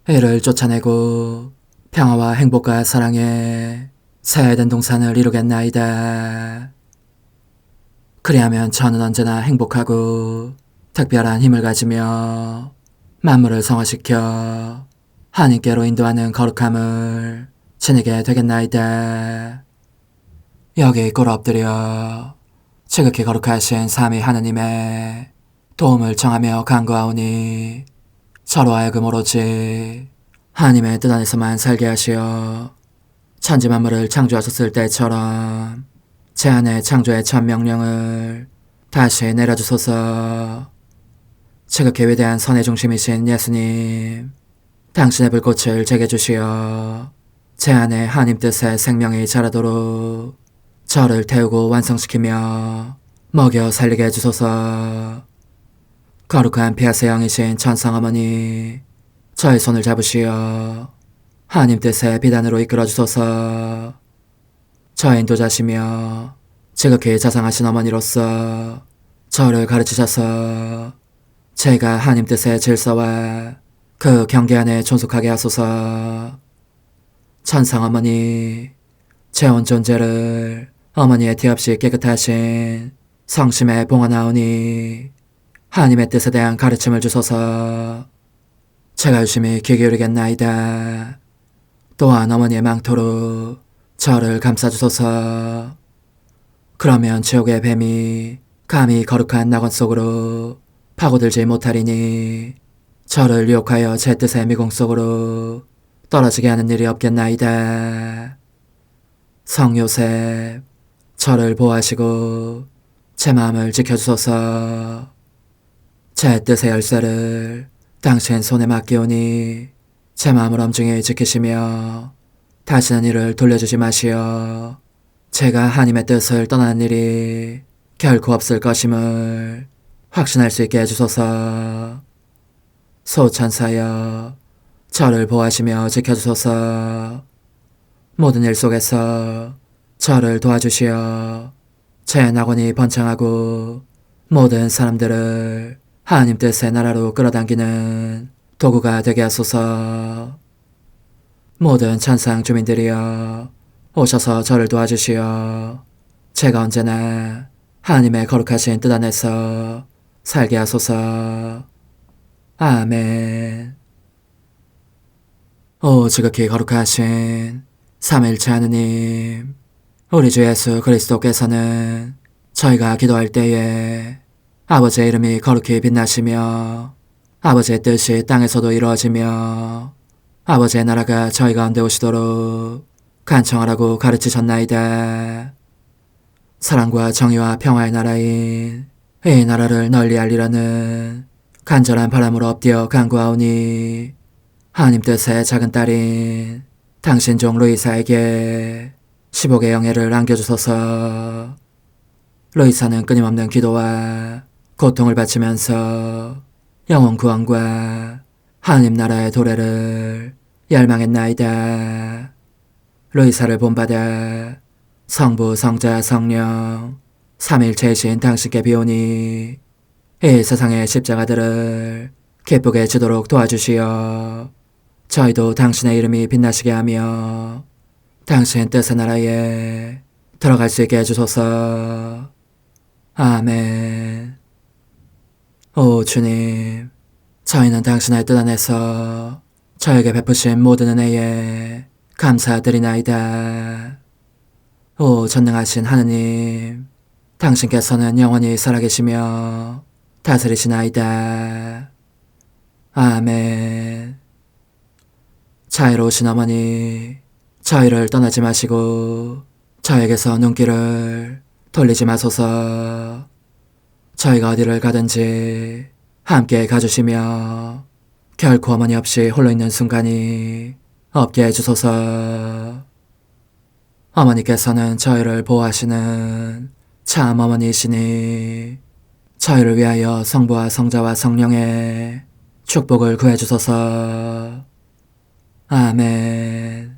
이를 쫓아내고 평화와 행복과 사랑에 새해된 동산을 이루겠나이다. 그리하면 저는 언제나 행복하고 특별한 힘을 가지며 만물을 성화시켜 하나님께로 인도하는 거룩함을 지니게 되겠나이다. 여기 꿇어 엎드려 지극히 거룩하신 삼위 하느님의 도움을 청하며 간구하오니 저로 하여금 오로지 하나님의 뜻 안에서만 살게 하시어 천지 만물을 창조하셨을 때처럼 제 안에 창조의 첫 명령을 다시 내려주소서. 지극히 위대한 선의 중심이신 예수님, 당신의 불꽃을 제게 주시어 제 안에 하나님 뜻의 생명이 자라도록 저를 태우고 완성시키며 먹여 살리게 해주소서. 거룩한 피아세 영이신 천상어머니, 저의 손을 잡으시어 하나님 뜻의 비단으로 이끌어주소서. 저의 인도자시며 지극히 자상하신 어머니로서 저를 가르치셔서 제가 하나님 뜻의 질서와 그 경계 안에 존속하게 하소서. 천상어머니, 제 온 존재를 어머니의 티 없이 깨끗하신 성심에 봉헌하오니 하나님의 뜻에 대한 가르침을 주소서. 제가 열심히 귀 기울이겠나이다. 또한 어머니의 망토로 저를 감싸주소서. 그러면 지옥의 뱀이 감히 거룩한 낙원 속으로 파고들지 못하리니 저를 유혹하여 제 뜻의 미궁 속으로 떨어지게 하는 일이 없겠나이다. 성 요셉, 저를 보호하시고 제 마음을 지켜주소서. 제 뜻의 열쇠를 당신 손에 맡기오니 제 마음을 엄중히 지키시며 다시는 이를 돌려주지 마시어 제가 하나님의 뜻을 떠나는 일이 결코 없을 것임을 확신할 수 있게 해주소서. 소천사여, 저를 보호하시며 지켜주소서. 모든 일 속에서 저를 도와주시어 제 낙원이 번창하고 모든 사람들을 하나님 뜻의 나라로 끌어당기는 도구가 되게 하소서. 모든 천상 주민들이여, 오셔서 저를 도와주시어 제가 언제나 하나님의 거룩하신 뜻 안에서 살게 하소서. 아멘. 오 지극히 거룩하신 삼위일체 하느님, 우리 주 예수 그리스도께서는 저희가 기도할 때에 아버지의 이름이 거룩히 빛나시며 아버지의 뜻이 땅에서도 이루어지며 아버지의 나라가 저희 가운데 오시도록 간청하라고 가르치셨나이다. 사랑과 정의와 평화의 나라인 이 나라를 널리 알리라는 간절한 바람으로 엎드려 간구하오니 하나님 뜻의 작은 딸인 당신 종 루이사에게 10억의 영예를 안겨주소서. 루이사는 끊임없는 기도와 고통을 바치면서 영혼 구원과 하나님 나라의 도래를 열망했나이다. 루이사를 본받아 성부, 성자, 성령 삼위일체이신 당신께 비오니 이 세상의 십자가들을 기쁘게 지도록 도와주시어 저희도 당신의 이름이 빛나시게 하며 당신 뜻의 나라에 들어갈 수 있게 해주소서. 아멘. 오 주님, 저희는 당신의 뜻 안에서 저에게 베푸신 모든 은혜에 감사드리나이다. 오 전능하신 하느님, 당신께서는 영원히 살아계시며 다스리시나이다. 아멘. 자애로우신 어머니, 저희를 떠나지 마시고 저에게서 눈길을 돌리지 마소서. 저희가 어디를 가든지 함께 가주시며 결코 어머니 없이 홀로 있는 순간이 없게 해주소서. 어머니께서는 저희를 보호하시는 참 어머니이시니 저희를 위하여 성부와 성자와 성령의 축복을 구해주소서. 아멘.